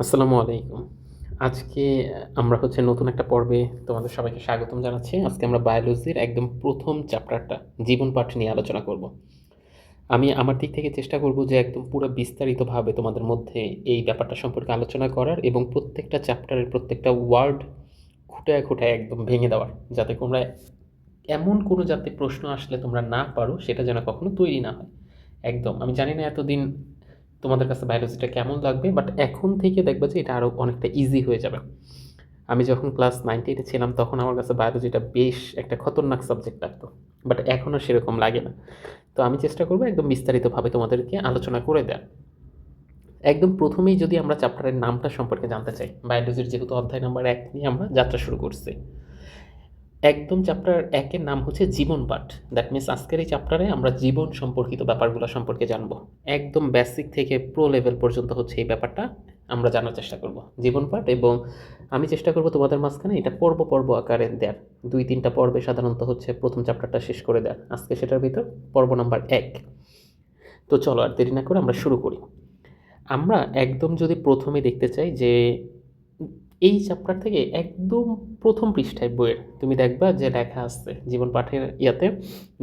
আসসালামু আলাইকুম। আজকে আমরা নতুন একটা পর্বে তোমাদের সবাইকে স্বাগতম জানাচ্ছি। আজকে আমরা বায়োলজির একদম ১ম চ্যাপ্টারটা জীবন পাঠ নিয়ে আলোচনা করব। আমি আমার দিক থেকে চেষ্টা করব যে একদম পুরো বিস্তারিতভাবে তোমাদের মধ্যে এই ব্যাপারটা সম্পর্কে আলোচনা করার এবং প্রত্যেকটা চ্যাপ্টারের প্রত্যেকটা ওয়ার্ড খুঁটায়, খুঁটায় একদম ভেঙে দেওয়ার। যাতে তোমরা এমন কোনো যাতে প্রশ্ন আসলে তোমরা না পারো সেটা যেন কখনো তৈরি না হয়। একদম। আমি জানি না এতদিন তোমাদের কাছে বায়োলজিটা কেমন লাগবে, বাট এখন থেকে দেখবে যে এটা আরও অনেকটা ইজি হয়ে যাবে। আমি যখন ক্লাস 9-10 ছিলাম তখন আমার কাছে বায়োলজিটা বেশ একটা খতরনাক সাবজেক্ট লাগতো, বাট এখন আর সেরকম লাগে না। তো আমি চেষ্টা করবো একদম বিস্তারিতভাবে তোমাদেরকে আলোচনা করে দেওয়ার। একদম প্রথমেই যদি আমরা চ্যাপ্টারের নামটা সম্পর্কে জানতে চাই, বায়োলজির যেহেতু অধ্যায় নাম্বার 1 নিয়ে আমরা যাত্রা শুরু করছি, একদম চ্যাপ্টার 1-এর নাম হচ্ছে জীবন পাঠ। দ্যাট মিনস আজকের এই চ্যাপ্টারে আমরা জীবন সম্পর্কিত ব্যাপারগুলো সম্পর্কে জানবো। একদম বেসিক থেকে প্রো লেভেল পর্যন্ত এই ব্যাপারটা আমরা জানার চেষ্টা করব জীবন পাঠ। এবং আমি চেষ্টা করব তোমাদের মাঝখানে এটা পর্ব পর্ব আকারে দেওয়ার। 2-3টা পর্বে সাধারণত প্রথম চ্যাপ্টারটা শেষ করে দেওয়ার। আজকে সেটার ভিতর পর্ব নাম্বার 1। তো চলো আর দেরি না করে আমরা শুরু করি। আমরা একদম যদি প্রথমে দেখতে চাই যে এই চ্যাপ্টার থেকে একদম প্রথম পৃষ্ঠায় বইয়ের তুমি দেখবা যে লেখা আসছে জীবন পাঠের ইয়াতে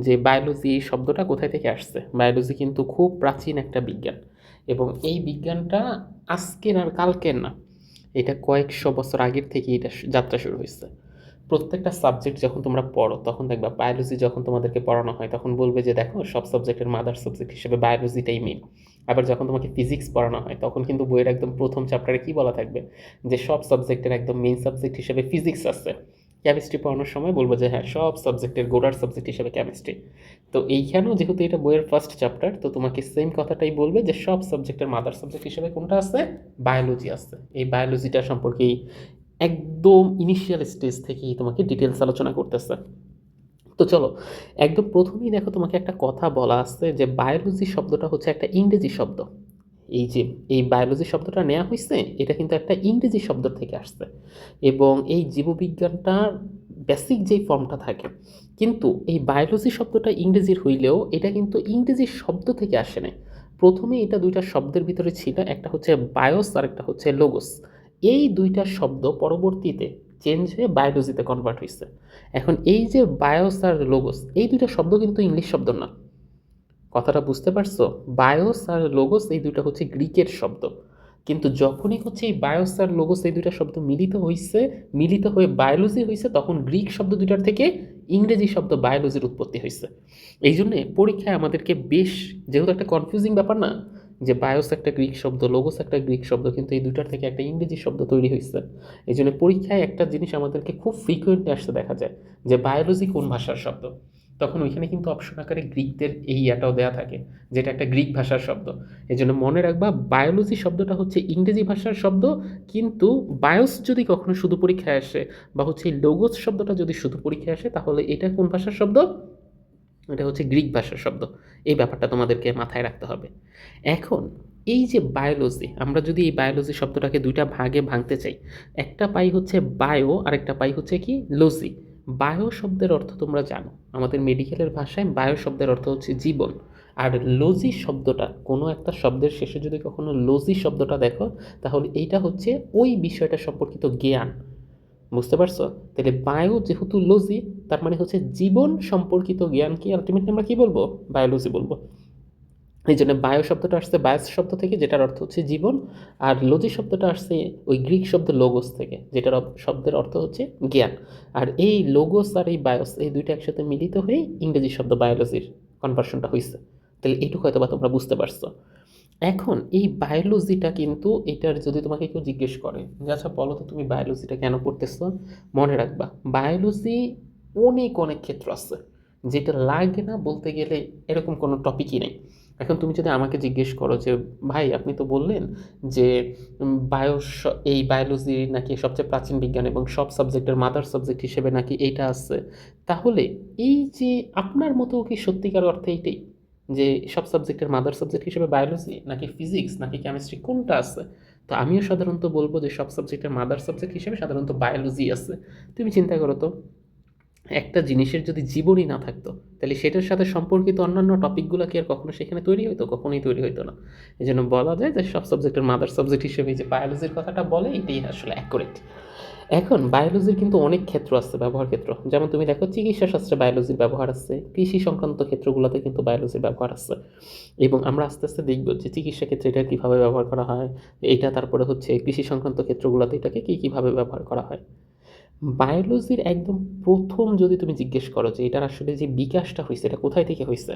যে বায়োলজি শব্দটা কোথায় থেকে আসছে। বায়োলজি কিন্তু খুব প্রাচীন একটা বিজ্ঞান, এবং এই বিজ্ঞানটা আজকের আর কালকের না, এটা কয়েকশো বছর আগের থেকে এটা যাত্রা শুরু হয়েছে। প্রত্যেকটা সাবজেক্ট যখন তোমরা পড়ো তখন দেখবা বায়োলজি যখন তোমাদেরকে পড়ানো হয় তখন বলবে যে দেখো সব সাবজেক্টের মাদার সাবজেক্ট হিসেবে বায়োলজিটাই মেন। আবার যখন তোমাকে ফিজিক্স পড়ানো হয় তখন কিন্তু বইয়ের একদম প্রথম চ্যাপ্টারে কি বলা থাকবে যে সব সাবজেক্টের একদম মেইন সাবজেক্ট হিসেবে ফিজিক্স আছে। কেমিস্ট্রি পড়ানোর সময় বলবো যে হ্যাঁ সব সাবজেক্টের গোড়ার সাবজেক্ট হিসেবে কেমিস্ট্রি। তো এইখানেও যেহেতু এটা বইয়ের ফার্স্ট চ্যাপ্টার, তো তোমাকে সেম কথাটাই বলবে যে সব সাবজেক্টের মাদার সাবজেক্ট হিসেবে কোনটা আছে, বায়োলজি আছে। এই বায়োলজিটা সম্পর্কেই একদম ইনিশিয়াল স্টেজ থেকেই তোমাকে ডিটেলস আলোচনা করতেছে। তো চলো একদম প্রথমেই দেখো তোমাকে একটা কথা বলা আছে যে বায়োলজি শব্দটা একটা ইংরেজি শব্দ। এই যে এই বায়োলজি শব্দটা নেওয়া হয়েছে এটা কিন্তু একটা ইংরেজি শব্দ থেকে আসছে, এবং এই জীববিজ্ঞানটার বেসিক যেই ফর্মটা থাকে, কিন্তু এই বায়োলজি শব্দটা ইংরেজির হইলেও এটা কিন্তু ইংরেজি শব্দ থেকে আসে না। প্রথমে এটা দুইটা শব্দের ভিতরে ছিল, একটা বায়োস আর একটা লোগোস। এই দুইটা শব্দ পরবর্তীতে চেঞ্জ হয়ে বায়োলজিতে কনভার্ট হয়েছে। এখন এই যে বায়োস আর লোগোস এই দুইটা শব্দ কিন্তু ইংলিশ শব্দ না। কথাটা বুঝতে পারছো? বায়োস আর লোগোস এই দুইটা গ্রিকের শব্দ, কিন্তু যখনই এই বায়োস আর লোগোস এই দুইটা শব্দ মিলিত হয়ে বায়োলজি হয়েছে, তখন গ্রিক শব্দ দুইটার থেকে ইংরেজি শব্দ বায়োলজির উৎপত্তি হয়েছে। এই জন্যে পরীক্ষায় আমাদেরকে বেশ, যেহেতু একটা কনফিউজিং ব্যাপার না, যে বায়োস একটা গ্রিক শব্দ লোগোস একটা গ্রিক শব্দ, কিন্তু এই দুইটার থেকে একটা ইংরেজি শব্দ তৈরি হয়েছে। এই জন্য পরীক্ষায় একটা জিনিস আমাদেরকে খুব ফ্রিকুয়েন্টলি আসতে দেখা যায় যে বায়োলজি কোন ভাষার শব্দ, তখন ওইখানে কিন্তু অপশন আকারে গ্রিকদের এই ইয়াটাও দেওয়া থাকে যেটা একটা গ্রিক ভাষার শব্দ। এই জন্য মনে রাখবা বায়োলজি শব্দটা ইংরেজি ভাষার শব্দ, কিন্তু বায়োস যদি কখনো শুধু পরীক্ষায় আসে বা লোগোস শব্দটা যদি শুধু পরীক্ষায় আসে, তাহলে এটা কোন ভাষার শব্দ? এটা গ্রিক ভাষার শব্দ। এই ব্যাপারটা তোমাদেরকে মাথায় রাখতে হবে। এখন এই যে বায়োলজি, আমরা যদি এই বায়োলজি শব্দটাকে দুইটা ভাগে ভাঙতে চাই, একটা পাই বায়ো আর একটা পাই কি লজি। বায়ো শব্দের অর্থ তোমরা জানো, আমাদের মেডিকেলের ভাষায় বায়ো শব্দের অর্থ জীবন। আর লজি শব্দটা, কোনো একটা শব্দের শেষে যদি কখনো লজি শব্দটা দেখো, তাহলে এইটা ওই বিষয়টা সম্পর্কিত জ্ঞান। বুঝতে পারছো? তাহলে বায়ো যেহেতু লজি, তার মানে জীবন সম্পর্কিত জ্ঞান কি আলটিমেটলি আমরা কি বলবো? বায়োলজি বলবো। এই জন্য বায়ো শব্দটা আসছে বায়োস শব্দ থেকে, যেটার অর্থ জীবন। আর লজি শব্দটা আসছে ওই গ্রিক শব্দ লোগোস থেকে, যেটার শব্দের অর্থ জ্ঞান। আর এই লোগোস আর এই বায়োস এই দুইটা একসাথে মিলিত হয়ে ইংরেজি শব্দ বায়োলজির কনভার্সনটা হয়েছে। তাহলে এইটুকু হয়তো বা তোমরা বুঝতে পারছো। এখন এই বায়োলজিটা কিন্তু, এটার যদি তোমাকে কেউ জিজ্ঞেস করে যে আচ্ছা বলো তো তুমি বায়োলজিটা কেন পড়তেছো, মনে রাখবা বায়োলজি অনেক অনেগ ক্ষেত্র আছে, যেটা লাগে না বলতে গেলে এরকম কোনো টপিকই নেই। এখন তুমি যদি আমাকে জিজ্ঞেস করো যে ভাই আপনি তো বললেন যে এই বায়োলজি নাকি সবচেয়ে প্রাচীন বিজ্ঞান এবং সব সাবজেক্টের মাদার সাবজেক্ট হিসেবে নাকি এইটা আছে, তাহলে এই যে আপনার মতো কি সত্যিকার অর্থে এইটাই যে সব সাবজেক্টের মাদার সাবজেক্ট হিসেবে বায়োলজি নাকি ফিজিক্স নাকি কেমিস্ট্রি কোনটা আছে? তো আমিও সাধারণত বলবো যে সব সাবজেক্টের মাদার সাবজেক্ট হিসেবে সাধারণত বায়োলজি আছে। তুমি চিন্তা করো তো, একটা জিনিসের যদি জীবনই না থাকতো তাহলে সেটার সাথে সম্পর্কিত অন্যান্য টপিকগুলো কি আর কখনো সেখানে তৈরি হতো? কখনোই তৈরি হতো না। এই জন্য বলা যায় যে সব সাবজেক্টের মাদার সাবজেক্ট হিসেবে যে বায়োলজির কথাটা বলে এটাই আসলে অ্যাকুরেট। এখন বায়োলজির কিন্তু অনেক ক্ষেত্র আছে, ব্যবহার ক্ষেত্র। যেমন তুমি দেখো চিকিৎসা শাস্ত্রে বায়োলজির ব্যবহার আছে, কৃষি সংক্রান্ত ক্ষেত্রগুলোতে কিন্তু বায়োলজির ব্যবহার আছে। এবং আমরা আস্তে আস্তে দেখব যে চিকিৎসা ক্ষেত্রে এটা কীভাবে ব্যবহার করা হয়, এটা তারপরে হচ্ছে কৃষি সংক্রান্ত ক্ষেত্রগুলোতে এটাকে কীভাবে ব্যবহার করা হয়। বায়োলজির একদম প্রথম যদি তুমি জিজ্ঞেস করো যে এটার আসলে যে বিকাশটা হয়েছে এটা কোথায় থেকে হয়েছে,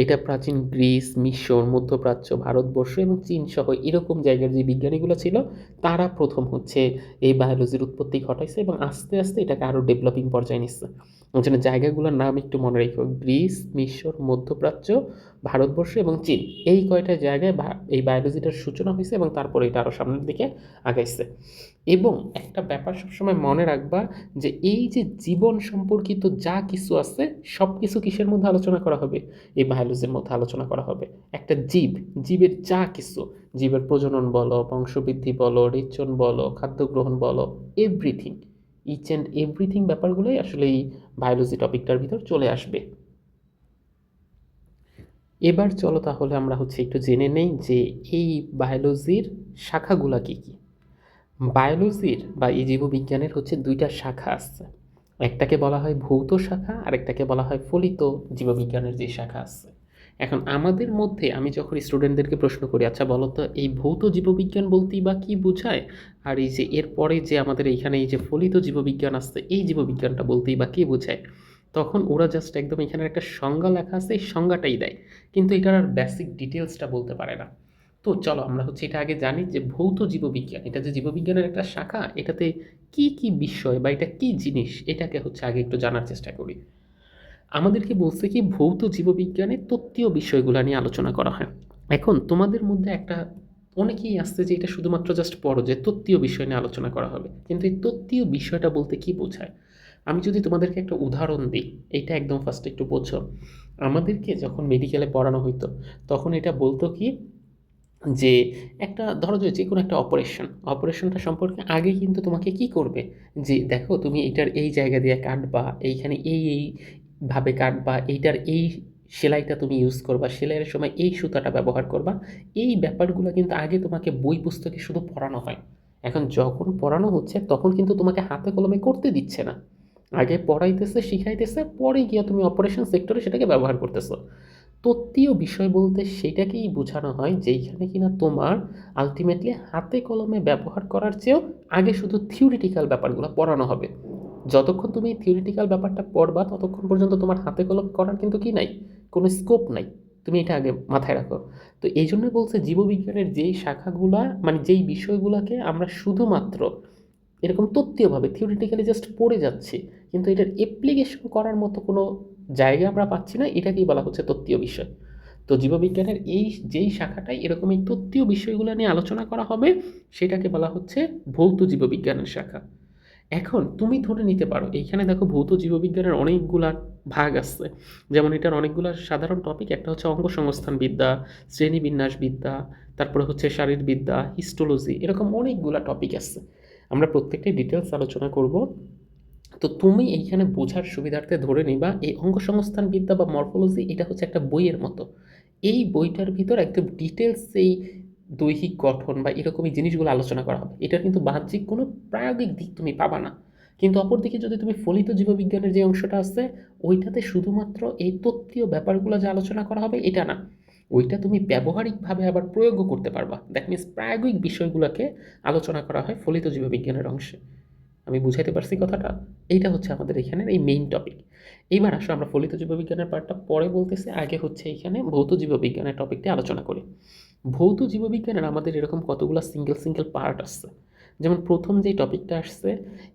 এটা প্রাচীন গ্রিস, মিশর, মধ্যপ্রাচ্য, ভারতবর্ষ এবং চীন সহ এরকম জায়গার যে বিজ্ঞানীগুলো ছিল তারা প্রথম হচ্ছে এই বায়োলজির উৎপত্তি ঘটাইছে এবং আস্তে আস্তে এটাকে আরও ডেভেলপিং পর্যায়ে নিচ্ছে। ওই জন্য জায়গাগুলোর নাম একটু মনে রেখো, গ্রিস, মিশর, মধ্যপ্রাচ্য, ভারতবর্ষ এবং চীন, এই কয়টা জায়গায় এই বায়োলজিটার সূচনা হয়েছে এবং তারপরে এটা আরও সামনের দিকে আগাইছে। এবং একটা ব্যাপার সবসময় মনে রাখবা যে এই যে জীবন সম্পর্কিত যা কিছু আছে সব কিছু কিসের মধ্যে আলোচনা করা হবে? এই বায়োলজির মধ্যে আলোচনা করা হবে। একটা জীবের যা কিছু, জীবের প্রজনন বলো, বংশবৃদ্ধি বলো, হৃদচন বলো, খাদ্য গ্রহণ বলো, এভরিথিং, ইচ অ্যান্ড এভরিথিং ব্যাপারগুলোই আসলে এই বায়োলজি টপিকটার ভিতর চলে আসবে। এবার চলো তাহলে আমরা হচ্ছে একটু জেনে নেই যে এই বায়োলজির শাখাগুলা কী কী। বায়োলজির বা এই জীববিজ্ঞানের হচ্ছে দুইটা শাখা আছে, একটাকে বলা হয় ভৌত শাখা আর একটাকে বলা হয় ফলিত জীববিজ্ঞানের যে শাখা আছে। এখন আমাদের মধ্যে আমি যখন স্টুডেন্টদেরকে প্রশ্ন করি, আচ্ছা বলো তো এই ভৌত জীববিজ্ঞান বলতেই বা কী বোঝায়, আর এই যে এরপরে যে আমাদের এইখানে এই যে ফলিত জীববিজ্ঞান আসছে এই জীববিজ্ঞানটা বলতেই বা কী বোঝায়, তখন ওরা জাস্ট একদম এখানে একটা সংজ্ঞা লেখা আছে এই সংজ্ঞাটাই দেয়, কিন্তু এটার আর বেসিক ডিটেলসটা বলতে পারে না। তো চলো আমরা হচ্ছে এটা আগে জানি যে ভৌত জীববিজ্ঞান, এটা যে জীববিজ্ঞানের একটা শাখা, এটাতে কি কি বিষয় বা এটা কি জিনিস এটাকে হচ্ছে আগে একটু জানার চেষ্টা করি। আমাদেরকে বলছে কি ভৌত জীববিজ্ঞানে তত্ত্বীয় বিষয়গুলো নিয়ে আলোচনা করা হয়। এখন তোমাদের মধ্যে একটা অনেকেই আসছে যে এটা শুধুমাত্র জাস্ট পড়ো যে তত্ত্বীয় বিষয় নিয়ে আলোচনা করা হবে, কিন্তু এই তত্ত্বীয় বিষয়টা বলতে কি বোঝায়? আমি যদি তোমাদেরকে একটা উদাহরণ দিই, এইটা একদম ফার্স্টে একটু বোঝো। আমাদেরকে যখন মেডিকেলে পড়ানো হইতো তখন এটা বলতো কি যে একটা ধরো যে কোনো একটা অপারেশনটা সম্পর্কে আগে কিন্তু তোমাকে কি করবে, যে দেখো তুমি এটার এই জায়গা দিয়ে কাটবা, এইখানে এইভাবে কাটবা, এইটার এই সেলাইটা তুমি ইউজ করবা, সেলাইয়ের সময় এই সুতাটা ব্যবহার করবা, এই ব্যাপারগুলো কিন্তু আগে তোমাকে বই পুস্তকে শুধু পড়ানো হয়। এখন যখন পড়ানো হচ্ছে তখন কিন্তু তোমাকে হাতে কলমে করতে দিচ্ছে না, আগে পড়াইতেছে, শিখাইতেছে, পরে গিয়ে তুমি অপারেশন সেক্টরে সেটাকে ব্যবহার করতেছো। তত্ত্বীয় বিষয় বলতে সেটাকেই বোঝানো হয় যেইখানে কিনা তোমার আলটিমেটলি হাতে কলমে ব্যবহার করার চেয়েও আগে শুধু থিওরিটিক্যাল ব্যাপারগুলো পড়ানো হবে। যতক্ষণ তুমি থিওরিটিক্যাল ব্যাপারটা পড়বা ততক্ষণ পর্যন্ত তোমার হাতে কলম করার কিন্তু কি নাই, কোনো স্কোপ নাই। তুমি এটা আগে মাথায় রাখো। তো এই জন্যই বলছে জীববিজ্ঞানের যেই শাখাগুলা মানে যেই বিষয়গুলোকে আমরা শুধুমাত্র এরকম তত্ত্বীয়ভাবে থিওরিটিক্যালি জাস্ট পড়ে যাচ্ছি, কিন্তু এটার অ্যাপ্লিকেশন করার মতো কোনো জায়গা আমরা পাচ্ছি না, এটাকেই বলা হচ্ছে তত্ত্বীয় বিষয়। তো জীববিজ্ঞানের এই যেই শাখাটায় এরকম এই তত্ত্বীয় বিষয়গুলো নিয়ে আলোচনা করা হবে সেটাকে বলা হচ্ছে ভৌত জীববিজ্ঞানের শাখা। এখন তুমি ধরে নিতে পারো এইখানে দেখো ভৌত জীববিজ্ঞানের অনেকগুলা ভাগ আছে, যেমন এটার অনেকগুলো সাধারণ টপিক, একটা হচ্ছে অঙ্গসংস্থান বিদ্যা, শ্রেণীবিন্যাস বিদ্যা, তারপরে হচ্ছে শারীরবিদ্যা, হিস্টোলজি, এরকম অনেকগুলা টপিক আছে। আমরা প্রত্যেকটাই ডিটেলস আলোচনা করব। তো তুমি এইখানে বোঝার সুবিধার্থে ধরে নিবা এই অঙ্গসংস্থান বিদ্যা বা মরফোলজি এটা হচ্ছে একটা বইয়ের মতো। এই বইটার ভিতর একদম ডিটেলস এই দৈহিক গঠন বা এরকমই জিনিসগুলো আলোচনা করা হবে, এটার কিন্তু বাহ্যিক কোনো প্রায়োগিক দিক তুমি পাবা না। কিন্তু অপরদিকে যদি তুমি ফলিত জীববিজ্ঞানের যে অংশটা আছে ওইটাতে শুধুমাত্র এই তত্ত্বীয় ব্যাপারগুলো যে আলোচনা করা হবে এটা না, ওইটা তুমি ব্যবহারিকভাবে আবার প্রয়োগও করতে পারবা। দ্যাট মিনস প্রায়োগিক বিষয়গুলোকে আলোচনা করা হয় ফলিত জীববিজ্ঞানের অংশে। আমি বুঝাইতে পারছি কথাটা? এইটা হচ্ছে আমাদের এখানের এই মেইন টপিক। এইবার আসো আমরা ফলিত জীববিজ্ঞানের পার্টটা পরে বলতেছি, আগে হচ্ছে এখানে ভৌত জীববিজ্ঞানের টপিকটি আলোচনা করি। ভৌত জীববিজ্ঞানের আমাদের এরকম কতগুলো সিঙ্গেল পার্ট আসছে। যেমন প্রথম যে টপিকটা আসছে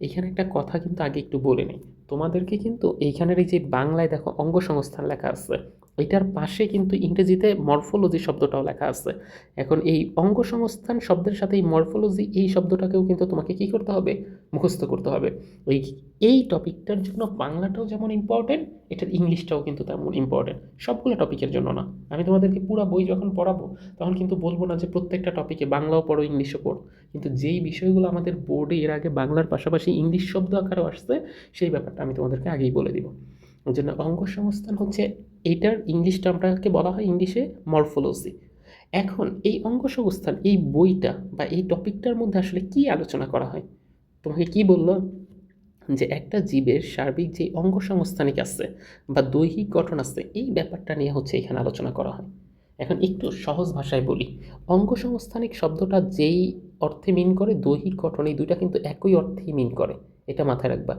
এখানে একটা কথা কিন্তু আগে একটু বলে নিই তোমাদেরকে, কিন্তু এইখানের এই যে বাংলায় দেখো অঙ্গসংস্থান লেখা আছে, এটার পাশে কিন্তু ইংরেজিতে মরফোলজি শব্দটাও লেখা আছে। এখন এই অঙ্গসংস্থান শব্দের সাথে এই মরফোলজি এই শব্দটাকেও কিন্তু তোমাকে কী করতে হবে, মুখস্থ করতে হবে। ওই এই টপিকটার জন্য বাংলাটাও যেমন ইম্পর্টেন্ট, এটার ইংলিশটাও কিন্তু তেমন ইম্পর্টেন্ট। সবগুলো টপিকের জন্য না। আমি তোমাদেরকে পুরো বই যখন পড়াবো তখন কিন্তু বলবো না যে প্রত্যেকটা টপিকে বাংলাও পড়ো ইংলিশও পড়ো, কিন্তু যেই বিষয়গুলো আমাদের বোর্ডে এর আগে বাংলার পাশাপাশি ইংলিশ শব্দ আকারেও আসছে সেই ব্যাপারটা আমি তোমাদেরকে আগেই বলে দিব। ওই জন্য অঙ্গসংস্থান হচ্ছে এইটার ইংলিশ টার্মটাকে বলা হয় ইংলিশে মরফোলজি। এখন এই অঙ্গসংস্থান এই বইটা বা এই টপিকটার মধ্যে আসলে কি আলোচনা করা হয়? তোমাকে কি বললো যে একটা জীবের সার্বিক যে অঙ্গসংস্থানিক আছে বা দৈহিক গঠন আছে এই ব্যাপারটা নিয়ে হচ্ছে এখানে আলোচনা করা হয়। এখন একটু সহজ ভাষায় বলি, অঙ্গসংস্থানিক শব্দটা যেই অর্থে মিন করে দৈহিক গঠন এই দুইটা কিন্তু একই অর্থেই মিন করে, এটা মাথায় রাখবা।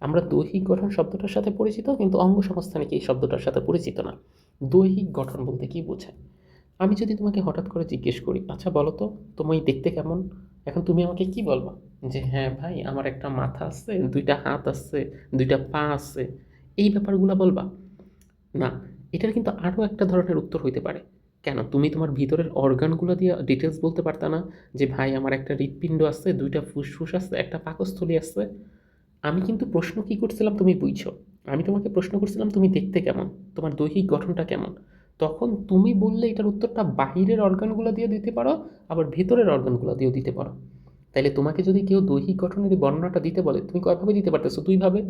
আমরা দৈহিক গঠন শব্দটার সাথে পরিচিত কিন্তু অঙ্গসংস্থানিক এই শব্দটার সাথে পরিচিত না। দৈহিক গঠন বলতে কি বোঝায়? আমি যদি তোমাকে হঠাৎ করে জিজ্ঞেস করি, আচ্ছা বলো তো তুমি দেখতে কেমন, এখন তুমি আমাকে কি বলবা? যে হ্যাঁ ভাই আমার একটা মাথা আছে, দুইটা হাত আছে, দুইটা পা আছে, এই ব্যাপারগুলো বলবা? না, এটার কিন্তু আরও একটা ধরনের উত্তর হইতে পারে। কেন তুমি তোমার ভিতরের অর্গানগুলো দিয়ে ডিটেলস বলতে পারতা না যে ভাই আমার একটা হৃৎপিণ্ড আছে, দুইটা ফুসফুস আছে, একটা পাকস্থলী আছে? আমি কিন্তু প্রশ্ন কি করছিলাম তুমি বুঝছো, আমি তোমাকে প্রশ্ন করছিলাম তুমি দেখতে কেমন, তোমার দৈহিক গঠনটা কেমন। তখন তুমি বললে এটার উত্তরটা বাহিরের অর্গানগুলো দিয়ে দিতে পারো, আবার ভেতরের অর্গানগুলো দিয়েও দিতে পারো। তাইলে তোমাকে যদি কেউ দৈহিক গঠনের এই বর্ণনাটা দিতে বলে তুমি কয়ভাবে দিতে পারতেছো? দুইভাবে।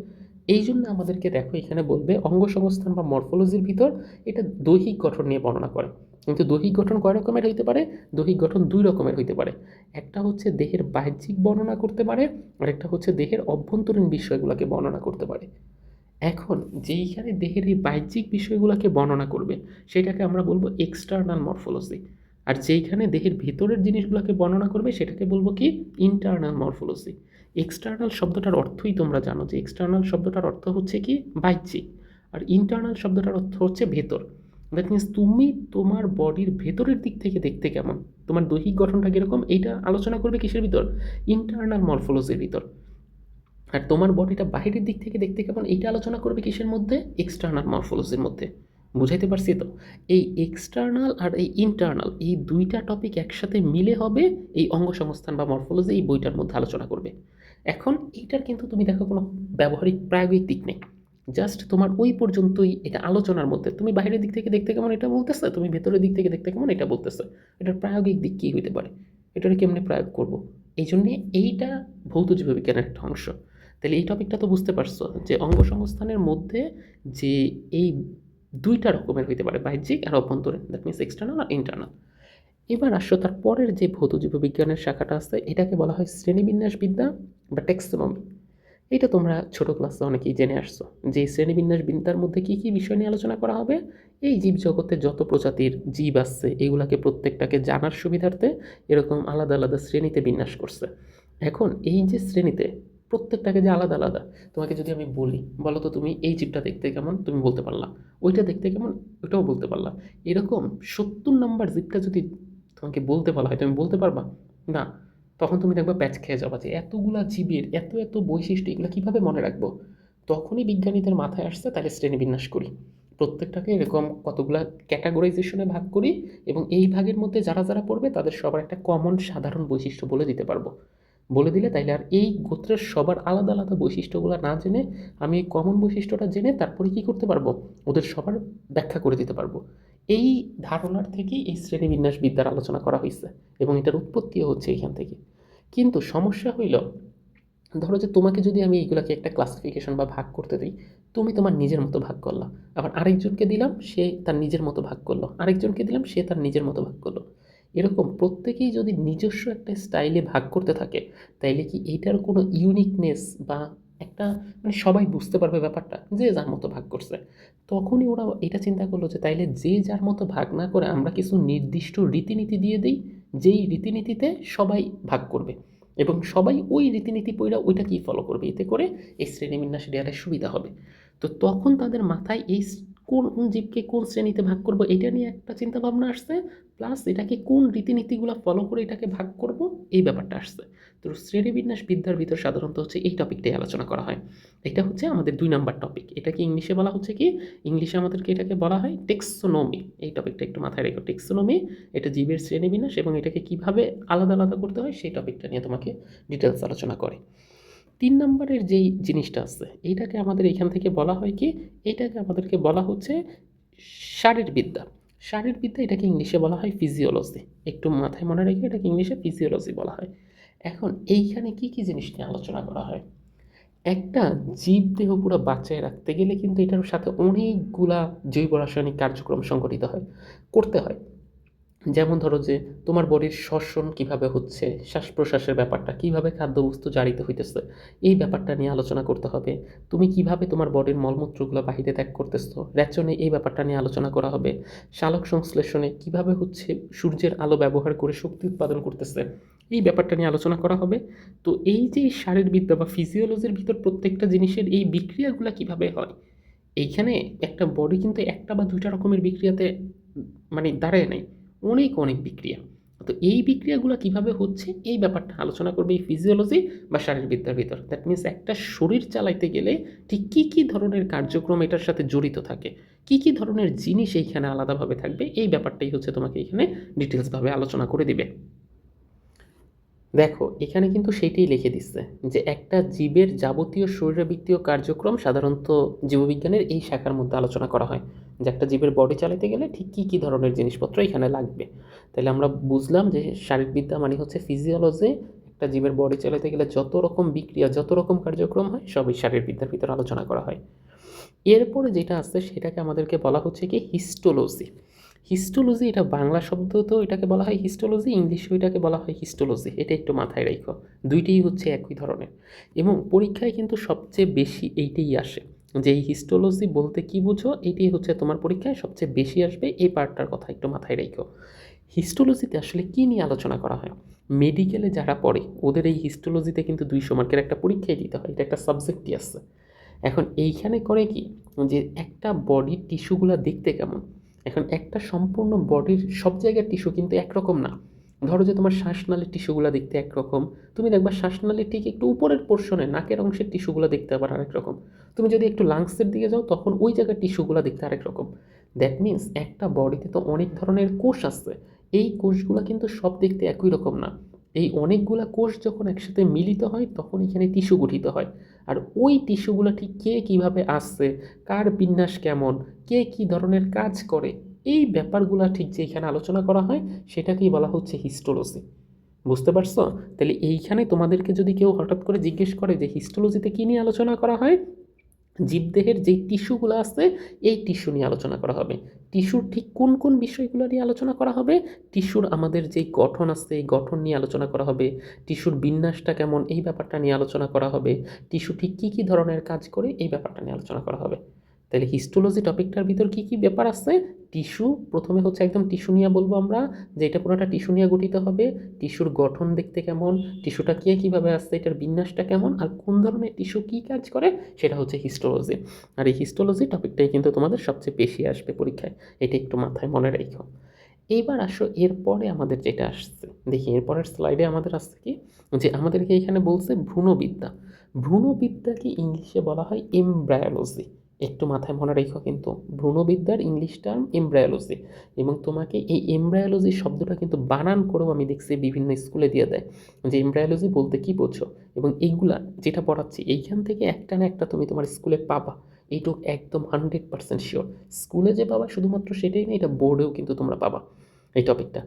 এই জন্য আমাদেরকে দেখো এখানে বলবে অঙ্গসংস্থান বা মরফোলজির ভিতর এটা দৈহিক গঠন নিয়ে বর্ণনা করে। কিন্তু দৈহিক গঠন কয় রকমের হইতে পারে? দৈহিক গঠন দুই রকমের হইতে পারে। একটা হচ্ছে দেহের বাহ্যিক বর্ণনা করতে পারে, আর একটা হচ্ছে দেহের অভ্যন্তরীণ বিষয়গুলোকে বর্ণনা করতে পারে। এখন যেইখানে দেহের এই বাহ্যিক বিষয়গুলোকে বর্ণনা করবে সেটাকে আমরা বলবো এক্সটার্নাল মরফোলজি, আর যেইখানে দেহের ভেতরের জিনিসগুলোকে বর্ণনা করবে সেটাকে বলবো কি ইন্টারনাল মরফোলজি। এক্সটার্নাল শব্দটার অর্থই তোমরা জানো যে এক্সটার্নাল শব্দটার অর্থ হচ্ছে কি বাহ্যিক, আর ইন্টারনাল শব্দটার অর্থ হচ্ছে ভেতর। দ্যাট মিনস তুমি তোমার বডির ভেতরের দিক থেকে দেখতে কেমন, তোমার দৈহিক গঠনটা কীরকম এইটা আলোচনা করবে কিসের ভিতর? ইন্টারনাল মরফোলজির ভিতর। আর তোমার বডিটা বাহিরের দিক থেকে দেখতে কেমন এইটা আলোচনা করবে কিসের মধ্যে? এক্সটার্নাল মরফোলজির মধ্যে। বুঝাইতে পারছি তো? এই এক্সটার্নাল আর এই ইন্টারনাল এই দুইটা টপিক একসাথে মিলে হবে এই অঙ্গসংস্থান বা মরফোলজি এই বইটার মধ্যে আলোচনা করবে। এখন এইটার কিন্তু তুমি দেখো কোনো ব্যবহারিক প্রায়োগিক দিক নেই, জাস্ট তোমার ওই পর্যন্তই এটা আলোচনার মধ্যে। তুমি বাইরের দিক থেকে দেখতে কেমন এটা বলতেছে, তুমি ভেতরের দিক থেকে দেখতে কেমন এটা বলতেছে। এটার প্রায়োগিক দিক কী হইতে পারে, এটার কেমনে প্রয়োগ করব, এই জন্যে এইটা ভৌত জীববিজ্ঞানের একটা অংশ। তাহলে এই টপিকটা তো বুঝতে পারছো যে অঙ্গসংস্থানের মধ্যে যে এই দুইটা রকমের হইতে পারে, বাহ্যিক আর অভ্যন্তরীণ, দ্যাট মিনস এক্সটার্নাল আর ইন্টারনাল। এবার আসো তার পরের যে ভৌত জীববিজ্ঞানের শাখাটা আছে এটাকে বলা হয় শ্রেণীবিন্যাসবিদ্যা বা টেক্সোনমি। এটা তোমরা ছোট ক্লাসে অনেকেই জেনে আসছো যে শ্রেণীবিন্যাসবিদ্যার মধ্যে কী কী বিষয় নিয়ে আলোচনা করা হবে। এই জীবজগতে যত প্রজাতির জীব আছে এগুলাকে প্রত্যেকটাকে জানার সুবিধার্থে এরকম আলাদা আলাদা শ্রেণীতে বিন্যাস করছে। এখন এই যে শ্রেণীতে প্রত্যেকটাকে যে আলাদা আলাদা, তোমাকে যদি আমি বলি বলো তো তুমি এই জীবটা দেখতে কেমন, তুমি বলতে পারলা। ওইটা দেখতে কেমন, ওইটাও বলতে পারলা। এরকম 70 নম্বর জীবটা যদি তোমাকে বলতে বলা হয় তুমি বলতে পারবা না? তখন তুমি দেখবা প্যাচ খেয়ে যাবা যে এতগুলা জীবের এত এত বৈশিষ্ট্য এগুলো কীভাবে মনে রাখবো। তখনই বিজ্ঞানীদের মাথায় আসছে তাহলে শ্রেণীবিন্যাস করি, প্রত্যেকটাকে এরকম কতগুলা ক্যাটাগরাইজেশনে ভাগ করি এবং এই ভাগের মধ্যে যারা যারা পড়বে তাদের সবার একটা কমন সাধারণ বৈশিষ্ট্য বলে দিতে পারবো। বলে দিলে তাইলে আর এই গোত্রের সবার আলাদা আলাদা বৈশিষ্ট্যগুলো না জেনে আমি এই কমন বৈশিষ্ট্যটা জেনে তারপরে কী করতে পারবো, ওদের সবার ব্যাখ্যা করে দিতে পারবো। এই ধারণার থেকেই এই শ্রেণীবিন্যাস বিদ্যার আলোচনা করা হয়েছে এবং এটার উৎপত্তিও হচ্ছে এখান থেকে। কিন্তু সমস্যা হইল, ধরো যে তোমাকে যদি আমি এইগুলাকে একটা ক্লাসিফিকেশন বা ভাগ করতে দিই, তুমি তোমার নিজের মতো ভাগ করলা, আবার আরেকজনকে দিলাম সে তার নিজের মতো ভাগ করলো, আরেকজনকে দিলাম সে তার নিজের মতো ভাগ করলো। এরকম প্রত্যেকেই যদি নিজস্ব একটা স্টাইলে ভাগ করতে থাকে তাইলে কি এইটার কোনো ইউনিকনেস বা একটা মানে সবাই বুঝতে পারবে ব্যাপারটা যে যার মতো ভাগ করছে। তখনই ওরা এটা চিন্তা করলো যে তাইলে যে যার মতো ভাগ না করে আমরা কিছু নির্দিষ্ট রীতিনীতি দিয়ে দিই, যেই রীতিনীতিতে সবাই ভাগ করবে এবং সবাই ওই রীতিনীতি পইরা ওইটাকেই ফলো করবে, এতে করে এই শ্রেণীবিন্যাস দেওয়ার সুবিধা হবে। তো তখন তাদের মাথায় এই কোন জীবকে কোন শ্রেণীতে ভাগ করব এটা নিয়ে একটা চিন্তা ভাবনা আসছে, প্লাস এটাকে কোন রীতিনীতিগুলো ফলো করে এটাকে ভাগ করব এই ব্যাপারটা আসছে। তো শ্রেণীবিন্যাস বিদ্যার ভিতর সাধারণত হচ্ছে এই টপিকটাই আলোচনা করা হয়। এটা হচ্ছে আমাদের 2 নাম্বার টপিক। এটাকে ইংলিশে বলা হচ্ছে কি, ইংলিশে আমাদেরকে এটাকে বলা হয় টেক্সোনমি। এই টপিকটা একটু মাথায় রেখো, টেক্সোনমি। এটা জীবের শ্রেণীবিন্যাস এবং এটাকে কিভাবে আলাদা আলাদা করতে হয় সেই টপিকটা নিয়ে তোমাকে ডিটেলস আলোচনা করে। 3 নম্বরের যেই জিনিসটা আছে এইটাকে আমাদের এখান থেকে বলা হয় কি, এইটাকে আমাদেরকে বলা হচ্ছে শারীরবিদ্যা। শারীরবিদ্যা এটাকে ইংলিশে বলা হয় ফিজিওলজি। একটু মাথায় মনে রেখে এটাকে ইংলিশে ফিজিওলজি বলা হয়। এখন এইখানে কি কি জিনিস নিয়ে আলোচনা করা হয়? একটা জীব দেহ পুরো বাঁচায় রাখতে গেলে কিন্তু এটার সাথে অনেকগুলা জৈব রাসায়নিক কার্যক্রম সংঘটিত হয়, করতে হয়। যেমন ধরো যে তোমার বডির শ্বসন কিভাবে হচ্ছে, শ্বাস প্রশ্বাসের ব্যাপারটা কিভাবে, খাদ্যবস্তু জারিত হইতেছে এই ব্যাপারটা নিয়ে আলোচনা করতে হবে। তুমি কিভাবে তোমার বডির মলমূত্রগুলো বাহিরে ত্যাগ করতেছো, রেচনে এই ব্যাপারটা নিয়ে আলোচনা করা হবে। সালোক সংশ্লেষণে কিভাবে হচ্ছে সূর্যের আলো ব্যবহার করে শক্তি উৎপাদন করতেছে এই ব্যাপারটা নিয়ে আলোচনা করা হবে। তো এই যে শারীরবিদ্যা বা ফিজিওলজির ভিতর প্রত্যেকটা জিনিসের এই বিক্রিয়াগুলো কিভাবে হয়, এইখানে একটা বডি কিন্তু একটা বা দুইটা রকমের বিক্রিয়াতে মানে দাঁড়ায় নাই, অনেক অনেক বিক্রিয়া। তো এই বিক্রিয়াগুলো কিভাবে হচ্ছে এই ব্যাপারটা আলোচনা করবে এই ফিজিওলজি বা শারীরবিদ্যার ভিতর। দ্যাট মিনস একটা শরীর চালাইতে গেলে ঠিক কী কী ধরনের কার্যক্রম এটার সাথে জড়িত থাকে, কী কী ধরনের জিনিস এইখানে আলাদাভাবে থাকবে এই ব্যাপারটাই হচ্ছে তোমাকে এখানে ডিটেলসভাবে আলোচনা করে দিবে। দেখো এখানে কিন্তু সেইটাই লিখে দিচ্ছে যে একটা জীবের যাবতীয় শরীরবৃত্তীয় কার্যক্রম সাধারণত জীববিজ্ঞানের এই শাখার মধ্যে আলোচনা করা হয়, যে একটা জীবের বডি চালাতে গেলে ঠিক কী কী ধরনের জিনিসপত্র এখানে লাগবে। তাহলে আমরা বুঝলাম যে শারীরবিদ্যা মানে হচ্ছে ফিজিওলজি। একটা জীবের বডি চালাতে গেলে যত রকম বিক্রিয়া যত রকম কার্যক্রম হয় সবই শারীরবিদ্যার ভিতরে আলোচনা করা হয়। এরপরে যেটা আছে সেটাকে আমাদেরকে বলা হচ্ছে কি হিস্টোলজি। হিস্টোলজি এটা বাংলা শব্দ, তো এটাকে বলা হয় হিস্টোলজি, ইংলিশেও এটাকে বলা হয় হিস্টোলজি। এটা একটু মাথায় রাখো, দুইটাই হচ্ছে একই ধরনের এবং পরীক্ষায় কিন্তু সবচেয়ে বেশি এইটাই আসে। যে এই হিস্টোলজি বলতে কি বুঝো এইটাই হচ্ছে তোমার পরীক্ষায় সবচেয়ে বেশি আসবে, এই পার্টটার কথা একটু মাথায় রাখো। হিস্টোলজিতে আসলে কী নিয়ে আলোচনা করা হয়? মেডিকেলে যারা পড়ে ওদের এই হিস্টোলজিতে কিন্তু 200 মার্কের একটা পরীক্ষাই দিতে হয়, এটা একটা সাবজেক্টই আছে। এখন এইখানে করে কি, যে একটা বডির টিস্যুগুলো দেখতে কেমন, এখন একটা সম্পূর্ণ বডির সব জায়গার টিস্যু কিন্তু একরকম না। ধরো যে তোমার শ্বাসনালীর টিস্যুগুলো দেখতে একরকম, তুমি দেখবা শ্বাসনালীর ঠিক একটু উপরের পোর্শনে নাকের অংশের টিস্যুগুলো দেখতে আবার আরেক রকম। তুমি যদি একটু লাংসের দিকে যাও তখন ওই জায়গার টিস্যুগুলো দেখতে আরেক রকম। দ্যাট মিন্স একটা বডিতে তো অনেক ধরনের কোষ আছে, এই কোষগুলো কিন্তু সব দেখতে একই রকম না। এই অনেকগুলা কোষ যখন একসাথে মিলিত হয় তখন এখানে টিস্যু গঠিত হয়। আর ওই টিস্যুগুলো ঠিক কে কীভাবে আসছে, কার বিন্যাস কেমন, কে কী ধরনের কাজ করে, এই ব্যাপারগুলো ঠিক যে এখানে আলোচনা করা হয় সেটাকেই বলা হচ্ছে হিস্টোলজি। বুঝতে পারছো? তাহলে এইখানে তোমাদেরকে যদি কেউ হঠাৎ করে জিজ্ঞেস করে যে হিস্টোলজিতে কী নিয়ে আলোচনা করা হয়, জীবদেহের যেই টিস্যুগুলো আছে এই টিস্যু নিয়ে আলোচনা করা হবে। টিস্যুর ঠিক কোন কোন বিষয়গুলো নিয়ে আলোচনা করা হবে, টিস্যুর আমাদের যেই গঠন আছে এই গঠন নিয়ে আলোচনা করা হবে, টিস্যুর বিন্যাসটা কেমন এই ব্যাপারটা নিয়ে আলোচনা করা হবে, টিস্যু ঠিক কী কী ধরনের কাজ করে এই ব্যাপারটা নিয়ে আলোচনা করা হবে। তাহলে হিস্টোলজি টপিকটার ভিতর কী কী ব্যাপার আছে, টিস্যু প্রথমে হচ্ছে একদম টিস্যু নিয়ে বলবো আমরা, যে এটা পুরোটা টিস্যু নিয়ে গঠিত হবে, টিস্যুর গঠন দেখতে কেমন, টিস্যুটা কে কীভাবে আসছে, এটার বিন্যাসটা কেমন, আর কোন ধরনের টিস্যু কী কাজ করে সেটা হচ্ছে হিস্টোলজি। আর এই হিস্টোলজি টপিকটাই কিন্তু তোমাদের সবচেয়ে বেশি আসবে পরীক্ষায়, এটা একটু মাথায় মনে রেখো। এইবার আসো এরপরে আমাদের যেটা আসছে, দেখি এরপরের স্লাইডে আমাদের আসছে কি, যে আমাদেরকে এখানে বলছে ভ্রূণবিদ্যা। ভ্রূণবিদ্যাকে ইংলিশে বলা হয় এমব্রায়োলজি। একটু মাথায় মনে রেখো কিন্তু ভ্রূণবিদ্যার ইংলিশ টার্ম এমব্রায়োলজি, এবং তোমাকে এই এমব্রায়োলজি শব্দটা কিন্তু বানান করেও আমি দেখছি বিভিন্ন স্কুলে দিয়ে দেয় যে এমব্রায়োলজি বলতে কি বোঝো, এবং এইগুলা যেটা পড়াচ্ছি এইখান থেকে একটা না একটা তুমি তোমার স্কুলে পাবা, এইটুক একদম 100% শিওর। স্কুলে যে পাবা শুধুমাত্র সেটাই না, এটা বোর্ডেও কিন্তু তোমরা পাবা এই টপিকটা।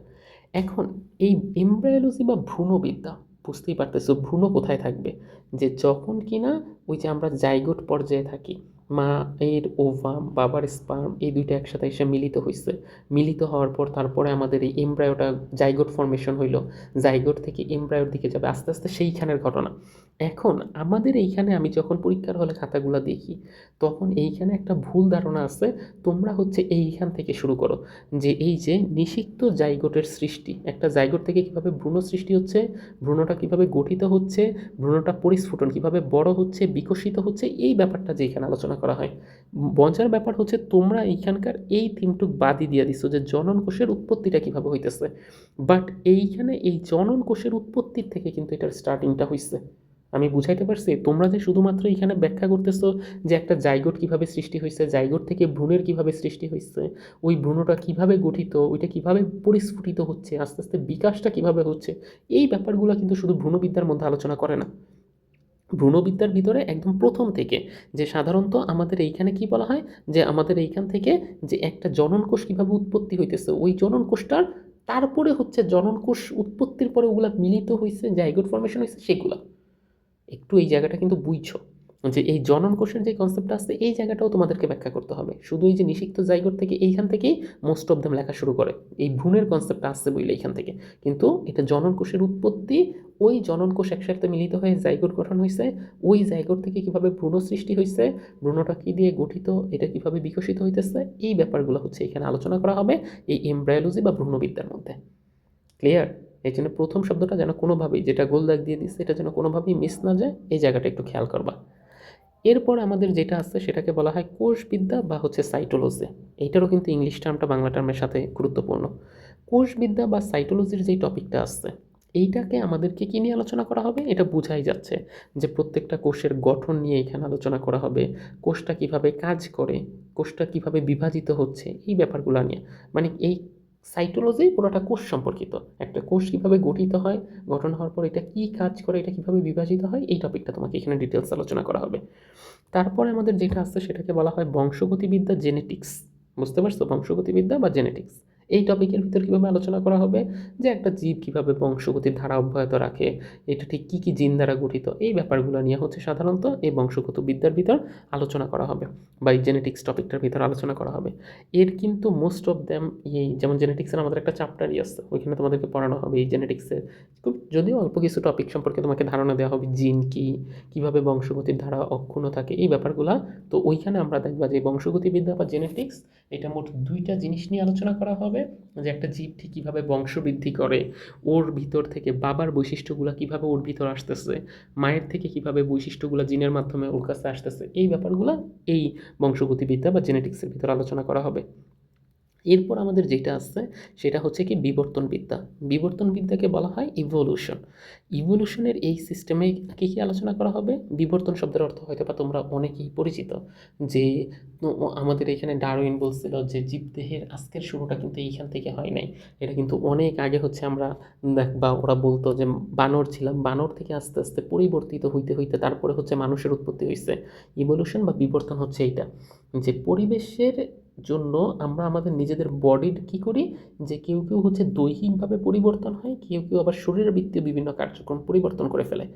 এখন এই এমব্রায়োলজি বা ভ্রূণবিদ্যা, বুঝতেই পারতেছো ভ্রূণ কোথায় থাকবে, যে যখন কিনা ওই যে আমরা জাইগোট পর্যায়ে থাকি, মা এর ওভাম বাবার স্পার্ম এই দুইটা একসাথে এসে মিলিত হয়েছে, মিলিত হওয়ার পর তারপরে আমাদের এই এমব্রায়োটা জাইগোট ফর্মেশন হইল, জাইগোট থেকে এমব্রায়োর দিকে যাবে আস্তে আস্তে সেইখানের ঘটনা। এখন আমাদের এইখানে আমি যখন পরীক্ষার হলে খাতাগুলো দেখি তখন এইখানে একটা ভুল ধারণা আছে, তোমরা হচ্ছে এইখান থেকে শুরু করো যে এই যে নিষিক্ত জাইগোটের সৃষ্টি, একটা জাইগোট থেকে কীভাবে ভ্রূণ সৃষ্টি হচ্ছে, ভ্রূণটা কীভাবে গঠিত হচ্ছে, ভ্রূণটা পরিস্ফুটন কীভাবে বড় হচ্ছে বিকশিত হচ্ছে, এই ব্যাপারটা যে এখানে আলোচনা আলোচনা করা হয়। মজার ব্যাপার হচ্ছে তোমরা এইখানকার এই থিমটুক বাদই দিয়ে দিছো যে জনন কোষের উৎপত্তিটা কীভাবে হইতেছে, বাট এইখানে এই জনন কোষের উৎপত্তির থেকে কিন্তু এটার স্টার্টিংটা হইছে। আমি বুঝাইতে পারছি? তোমরা যে শুধুমাত্র এইখানে ব্যাখ্যা করতেছো যে একটা জাইগোট কীভাবে সৃষ্টি হয়েছে, জাইগোট থেকে ভ্রূণের কীভাবে সৃষ্টি হয়েছে, ওই ভ্রূণটা কীভাবে গঠিত, ওইটা কীভাবে পরিস্ফুটিত হচ্ছে, আস্তে আস্তে বিকাশটা কীভাবে হচ্ছে, এই ব্যাপারগুলো কিন্তু শুধু ভ্রূণবিদ্যার মধ্যে আলোচনা করে না। ভ্রূণবিদ্যার ভিতরে একদম প্রথম থেকে যে সাধারণত আমাদের এইখানে কি বলা হয় যে আমাদের এইখান থেকে যে একটা জনন কোষ কীভাবে উৎপত্তি হইতেছে, ওই জনন কোষটার তারপরে হচ্ছে জনন কোষ উৎপত্তির পরে ওগুলা মিলিত হয়েছে, জাইগোট ফর্মেশন হয়েছে, সেগুলা একটু এই জায়গাটা কিন্তু বুঝছো যে এই জনন কোষের যে কনসেপ্টটা আছে এই জায়গাটাও তোমাদেরকে ব্যাখ্যা করতে হবে। শুধু এই যে নিষিক্ত জাইগোট থেকে এইখান থেকেই মোস্ট অফ দেম লেখা শুরু করে, এই ভ্রূণের কনসেপ্টটা আসছে বইলে এইখান থেকে, কিন্তু এটা জনন কোষের উৎপত্তি, ওই জনন কোষ একসাথে মিলিত হয়ে জাইগোট গঠন হয়েছে, ওই জাইগোট থেকে কীভাবে ভ্রূণ সৃষ্টি হয়েছে, ভ্রূণটা কী দিয়ে গঠিত, এটা কীভাবে বিকশিত হইতেছে, এই ব্যাপারগুলো হচ্ছে এখানে আলোচনা করা হবে এই এমব্রায়োলজি বা ভ্রূণবিদ্যার মধ্যে। ক্লিয়ার? এই জন্য প্রথম শব্দটা যেন কোনোভাবেই, যেটা গোল দাগ দিয়ে দিচ্ছে, এটা যেন কোনোভাবেই মিস না যায়, এই জায়গাটা একটু খেয়াল করবা। এরপর আমাদের যেটা আছে সেটাকে বলা হয় কোষবিদ্যা বা হচ্ছে সাইটোলজি। এইটারও কিন্তু ইংলিশ টার্মটা বাংলা টার্মের সাথে গুরুত্বপূর্ণ। কোষবিদ্যা বা সাইটোলজির যেই টপিকটা আছে এইটাকে আমাদেরকে কী নিয়ে আলোচনা করা হবে, এটা বোঝাই যাচ্ছে যে প্রত্যেকটা কোষের গঠন নিয়ে এখানে আলোচনা করা হবে, কোষটা কিভাবে কাজ করে, কোষটা কিভাবে বিভাজিত হচ্ছে, এই ব্যাপারগুলো নিয়ে। মানে এই সাইটোলজি পুরোটা কোষ সম্পর্কিত, একটা কোষ কীভাবে গঠিত হয়, গঠন হওয়ার পর এটা কী কাজ করে, এটা কীভাবে বিভাজিত হয়, এই টপিকটা তোমাকে এখানে ডিটেলস আলোচনা করা হবে। তারপরে আমাদের যেটা আছে সেটাকে বলা হয় বংশগতিবিদ্যা, জেনেটিক্স। বুঝতে পারছো? বংশগতিবিদ্যা বা জেনেটিক্স এই টপিকের ভিতর কীভাবে আলোচনা করা হবে যে একটা জীব কীভাবে বংশগতির ধারা অব্যাহত রাখে, এটা ঠিক কী কী জিন দ্বারা গঠিত, এই ব্যাপারগুলো নিয়ে হচ্ছে সাধারণত এই বংশগত বিদ্যার ভিতর আলোচনা করা হবে বা এই জেনেটিক্স টপিকটার ভিতর আলোচনা করা হবে। এর কিন্তু মোস্ট অফ দ্যাম এই যেমন জেনেটিক্সের আমাদের একটা চ্যাপ্টারই আছে, ওইখানে তোমাদেরকে পড়ানো হবে এই জেনেটিক্সের খুব যদিও অল্প কিছু টপিক সম্পর্কে তোমাকে ধারণা দেওয়া হবে, জিন কী, কীভাবে বংশগতির ধারা অক্ষুণ্ণ থাকে, এই ব্যাপারগুলো। তো ওইখানে আমরা দেখবা যে বংশগতিবিদ্যা বা জেনেটিক্স এটা মোট দুইটা জিনিস নিয়ে আলোচনা করা হবে, যে একটা জীব ঠিক কীভাবে বংশবৃদ্ধি করে, ওর ভিতর থেকে বাবার বৈশিষ্ট্যগুলো কীভাবে ওর ভিতর আসতেছে, মায়ের থেকে কীভাবে বৈশিষ্ট্যগুলো জিনের মাধ্যমে ওর কাছে আসতেছে, এই ব্যাপারগুলো এই বংশগতিবিদ্যা বা জেনেটিক্সের ভিতর আলোচনা করা হবে। এরপর আমাদের যেটা আছে সেটা হচ্ছে কি বিবর্তনবিদ্যা। বিবর্তনবিদ্যাকে বলা হয় ইভলিউশন। ইভলিউশনের এই সিস্টেমে কী কী আলোচনা করা হবে, বিবর্তন শব্দের অর্থ হয়তো বা তোমরা অনেকেই পরিচিত, যে আমাদের এখানে ডারউইন বলছিল যে জীবদেহের আজকের শুরুটা কিন্তু এইখান থেকে হয় নাই, এটা কিন্তু অনেক আগে হচ্ছে আমরা বা ওরা বলতো যে বানর ছিলাম, বানর থেকে আস্তে আস্তে পরিবর্তিত হইতে হইতে তারপরে হচ্ছে মানুষের উৎপত্তি হয়েছে। ইভলিউশন বা বিবর্তন হচ্ছে এইটা, যে পরিবেশের জন্য আমরা আমাদের নিজেদের বডির কী করি, যে কেউ কেউ হচ্ছে দৈহিকভাবে পরিবর্তন হয়, কেউ কেউ আবার শরীরবৃত্তীয় বিভিন্ন কার্যক্রম পরিবর্তন করে ফেলে।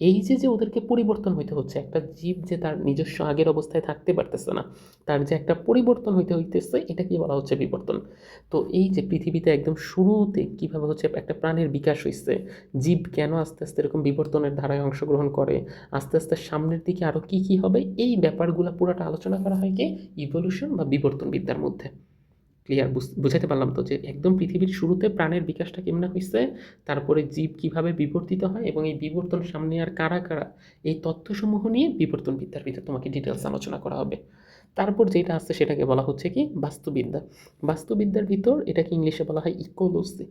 এই যে ওদেরকে পরিবর্তন হইতে হচ্ছে, একটা জীব যে তার নিজস্ব আগের অবস্থায় থাকতে পারতেছে না, তার যে একটা পরিবর্তন হইতেছে, এটাকে বলা হচ্ছে বিবর্তন। তো এই যে পৃথিবীতে একদম শুরুতে কীভাবে হচ্ছে একটা প্রাণের বিকাশ হয়েছে, জীব কেন আস্তে আস্তে এরকম বিবর্তনের ধারায় অংশগ্রহণ করে, আস্তে আস্তে সামনের দিকে আরও কী কী হবে, এই ব্যাপারগুলো পুরোটা আলোচনা করা হয় কি ইভলিউশন বা বিবর্তন বিদ্যার মধ্যে। ক্লিয়ার? বুঝাতে পারলাম তো যে একদম পৃথিবীর শুরুতে প্রাণের বিকাশটা কেমনে হয়েছে, তারপরে জীব কিভাবে বিবর্তিত হয় এবং এই বিবর্তন সামনে আর কারা কারা, এই তথ্যসমূহ নিয়ে বিবর্তন বিদ্যার ভিতরে তোমাকে ডিটেলস আলোচনা করা হবে। তারপর যেটা আছে সেটাকে বলা হচ্ছে কি বাস্তুবিদ্যা। বাস্তুবিদ্যার ভিতর এটাকে ইংলিশে বলা হয় ইকোলজি।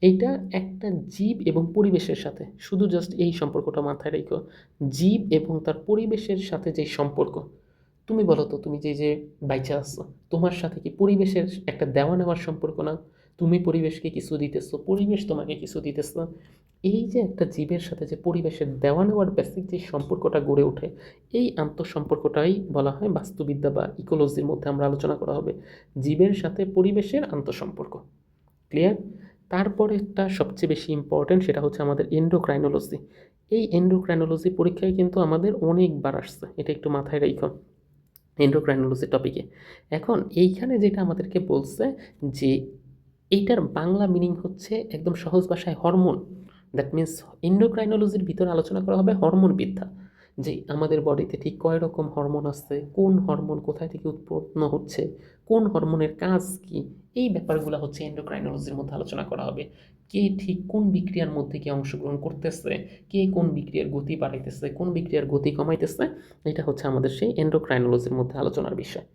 এইটা একটা জীব এবং পরিবেশের সাথে, শুধু জাস্ট এই সম্পর্কটা মাথায় রেখো, জীব এবং তার পরিবেশের সাথে যে সম্পর্ক। তুমি বলো তো, তুমি যে বাইচা আছো, তোমার সাথে কি পরিবেশের একটা দেওয়া নেওয়ার সম্পর্ক না? তুমি পরিবেশকে কিছু দিতেছো, পরিবেশ তোমাকে কিছু দিতেছো। এই যে একটা জীবের সাথে যে পরিবেশের দেওয়া নেওয়ার বেসিক যে সম্পর্কটা গড়ে ওঠে, এই আন্তঃসম্পর্কটাই বলা হয় বাস্তুবিদ্যা বা ইকোলজির মধ্যে আমরা আলোচনা করা হবে, জীবের সাথে পরিবেশের আন্তঃসম্পর্ক। ক্লিয়ার? তারপরেরটা সবচেয়ে বেশি ইম্পর্ট্যান্ট, সেটা হচ্ছে আমাদের এন্ডোক্রাইনোলজি। এই এন্ডোক্রাইনোলজি পরীক্ষায় কিন্তু আমাদের অনেকবার আসছে, এটা একটু মাথায় রেখো এন্ডোক্রাইনোলজি টপিকে। এখন এইখানে যেটা আমাদেরকে বলছে যে এইটার বাংলা মিনিং হচ্ছে একদম সহজ ভাষায় হরমোন। দ্যাট মিন্স এন্ডোক্রাইনোলজির ভিতরে আলোচনা করা হবে হরমোন বিদ্যা, যে আমাদের বডিতে ঠিক কয় রকম হরমোন আছে, কোন হরমোন কোথায় থেকে উৎপন্ন হচ্ছে, কোন হরমোনের কাজ কি, এই ব্যাপারগুলো হচ্ছে এন্ডোক্রাইনোলজির মধ্যে আলোচনা করা হবে। কে ঠিক কোন বিক্রিয়ার মধ্যে কি অংশগ্রহণ করতেছে, কে কোন বিক্রিয়ার গতি বাড়াইতেছে, কোন বিক্রিয়ার গতি কমাইতেছে, এটা হচ্ছে আমাদের সেই এন্ডোক্রাইনোলজির মধ্যে আলোচনার বিষয়।